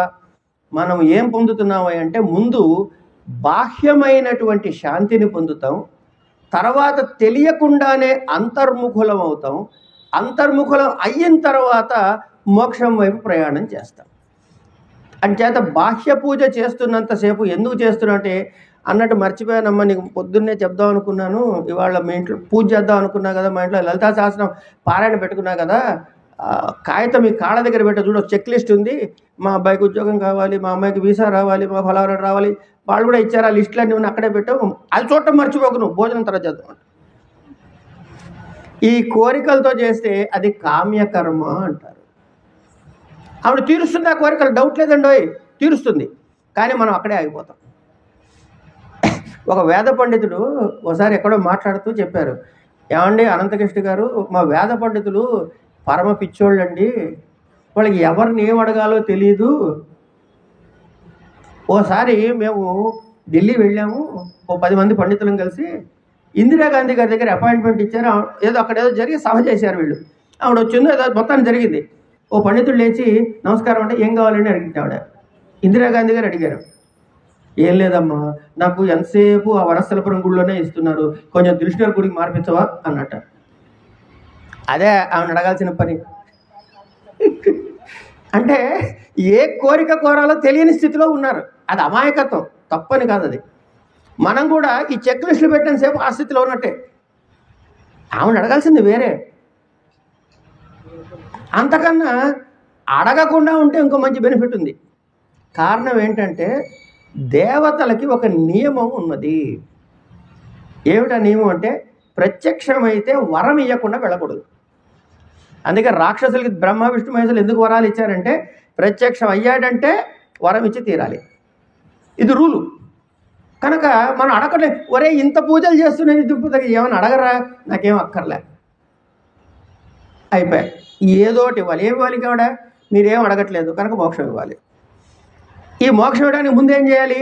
Speaker 1: మనం ఏం పొందుతున్నాము అంటే ముందు బాహ్యమైనటువంటి శాంతిని పొందుతాం, తర్వాత తెలియకుండానే అంతర్ముఖులం అవుతాం, అంతర్ముఖులం అయిన తర్వాత మోక్షం వైపు ప్రయాణం చేస్తాం. అంచేత బాహ్య పూజ చేస్తున్నంతసేపు ఎందుకు చేస్తున్నా అంటే అన్నట్టు మర్చిపోయానమ్మా, నీకు పొద్దున్నే చెప్దాం అనుకున్నాను, ఇవాళ మీ ఇంట్లో పూజ చేద్దాం అనుకున్నా కదా, మా ఇంట్లో లలితా సహస్రం పారాయణ పెట్టుకున్నా కదా, కాగితం మీ కాళ్ళ దగ్గర పెట్ట చూడ, చెక్ లిస్ట్ ఉంది, మా అబ్బాయికి ఉద్యోగం కావాలి, మా అమ్మాయికి వీసా రావాలి, మా ఫలానా రావాలి, వాళ్ళు కూడా ఇచ్చారు, ఆ లిస్టులన్నీ ఉన్న అక్కడే పెట్టావు, అది చూడటం మర్చిపోకు, నువ్వు భోజనం తర్వాత చేద్దాం. ఈ కోరికలతో చేస్తే అది కామ్యకర్మ అంటారు. ఆవిడ తీరుస్తుంది ఆ కోరికలు, డౌట్ లేదండి, తీరుస్తుంది. కానీ మనం అక్కడే ఆగిపోతాం. ఒక వేద పండితుడు ఒకసారి ఎక్కడో మాట్లాడుతూ చెప్పారు, ఏమండి అనంతకృష్ణ గారు, మా వేద పండితులు పరమ పిచ్చోళ్ళండి, వాళ్ళకి ఎవరిని ఏం అడగాలో తెలియదు. ఓసారి మేము ఢిల్లీ వెళ్ళాము, ఓ 10 మంది పండితులను కలిసి, ఇందిరాగాంధీ గారి దగ్గర అపాయింట్మెంట్ ఇచ్చారు, ఏదో అక్కడేదో జరిగి సభ చేశారు వీళ్ళు, ఆవిడ వచ్చిందో ఏదో మొత్తాన్ని జరిగింది. ఓ పండితుడు లేచి నమస్కారం అంటే ఏం కావాలని అడిగింది ఆవిడ. ఇందిరాగాంధీ గారు అడిగారు, ఏం లేదమ్మా, నాకు ఎంతసేపు ఆ వనస్థలపురం గుడిలోనే ఇస్తున్నారు, కొంచెం దిల్షుక్నగర్ గుడికి మార్పించవా అన్నట్ట. అదే ఆమెను అడగాల్సిన పని. అంటే ఏ కోరిక కోరాలో తెలియని స్థితిలో ఉన్నారు. అది అమాయకత్వం, తప్పని కాదు అది. మనం కూడా ఈ చెక్ లిస్టులు పెట్టిన సేపు ఆ స్థితిలో ఉన్నట్టే. ఆమెను అడగాల్సింది వేరే. అంతకన్నా అడగకుండా ఉంటే ఇంకో మంచి బెనిఫిట్ ఉంది. కారణం ఏంటంటే దేవతలకి ఒక నియమం ఉన్నది. ఏమిటా నియమం అంటే ప్రత్యక్షమైతే వరం ఇవ్వకుండా వెళ్ళకూడదు. అందుకే రాక్షసులకి బ్రహ్మ విష్ణు మహేశ్వరులు ఎందుకు వరాలు ఇచ్చారంటే ప్రత్యక్షం అయ్యాడంటే వరం ఇచ్చి తీరాలి. ఇది రూలు. కనుక మనం అడగట్లేదు, ఒరే ఇంత పూజలు చేస్తున్నది దుప్పుదకి ఏమైనా అడగరా, నాకేం అక్కర్లే, అయిపోయాయి. ఏదోటి ఇవ్వాలి. ఏమి ఇవ్వాలి కావడా, మీరేం అడగట్లేదు కనుక మోక్షం ఇవ్వాలి. ఈ మోక్షం ఇవ్వడానికి ముందేం చేయాలి,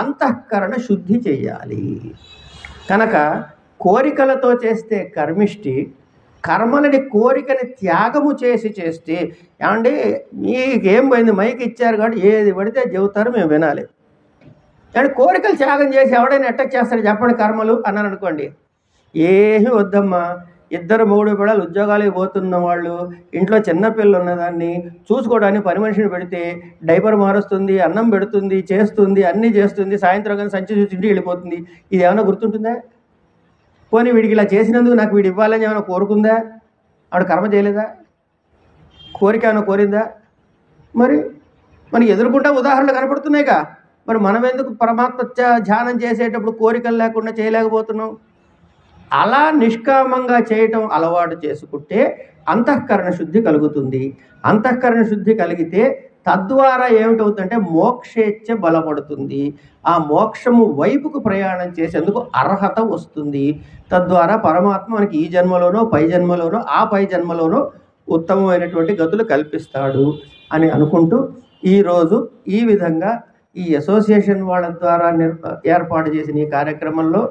Speaker 1: అంతఃకరణ శుద్ధి చేయాలి. కనుక కోరికలతో చేస్తే కర్మిష్టి, కర్మలని కోరికని త్యాగము చేసి చేస్తే, ఏమంటే మీకేం పోయింది, మైకి ఇచ్చారు కాబట్టి ఏది పడితే చెబుతారు, మేము వినాలి. అంటే కోరికలు త్యాగం చేసి ఎవడైనా అటాక్ చేస్తాడు చెప్పండి కర్మలు అన్నాను అనుకోండి, ఏమీ వద్దమ్మా. ఇద్దరు మూడు పిల్లలు ఉద్యోగాలకు పోతున్న వాళ్ళు, ఇంట్లో చిన్నపిల్లలు ఉన్నదాన్ని చూసుకోవడానికి పని మనిషిని పెడితే డైపర్ మారుస్తుంది, అన్నం పెడుతుంది, చేస్తుంది, అన్నీ చేస్తుంది, సాయంత్రం కానీ సంచి చూసి ఇంటికి వెళ్ళిపోతుంది. ఇది ఏమైనా గుర్తుంటుందా? పోనీ వీడికి ఇలా చేసినందుకు నాకు వీడు ఇవ్వాలని ఏమైనా కోరుకుందా? ఆవిడ కర్మ చేయలేదా? కోరిక ఏమైనా కోరిందా? మరి మనకి ఎదుర్కొంటా ఉదాహరణలు కనపడుతున్నాయిగా. మరి మనం ఎందుకు పరమాత్మ ధ్యానం చేసేటప్పుడు కోరికలు లేకుండా చేయలేకపోతున్నాం? అలా నిష్కామంగా చేయటం అలవాటు చేసుకుంటే అంతఃకరణ శుద్ధి కలుగుతుంది. అంతఃకరణ శుద్ధి కలిగితే తద్వారా ఏమిటవుతుందంటే మోక్షేచ్ఛ బలపడుతుంది. ఆ మోక్షము వైపుకు ప్రయాణం చేసేందుకు అర్హత వస్తుంది. తద్వారా పరమాత్మ మనకి ఈ జన్మలోనో పై జన్మలోనో ఆ పై జన్మలోనో ఉత్తమమైనటువంటి గతులు కల్పిస్తాడు అని అనుకుంటూ ఈరోజు ఈ విధంగా ఈ అసోసియేషన్ వాళ్ళ ద్వారా ఏర్పాటు చేసిన ఈ కార్యక్రమంలో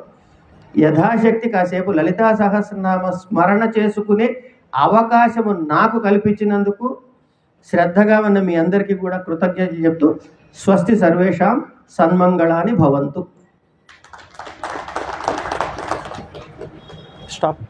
Speaker 1: యథాశక్తి కాసేపు లలితా సహస్రనామ స్మరణ చేసుకునే అవకాశము నాకు కల్పించినందుకు శ్రద్ధగా ఉన్న మీ అందరికీ కూడా కృతజ్ఞతలు చెప్తూ స్వస్తి సర్వేషాం సన్మంగళాని భవంతు. స్టాప్.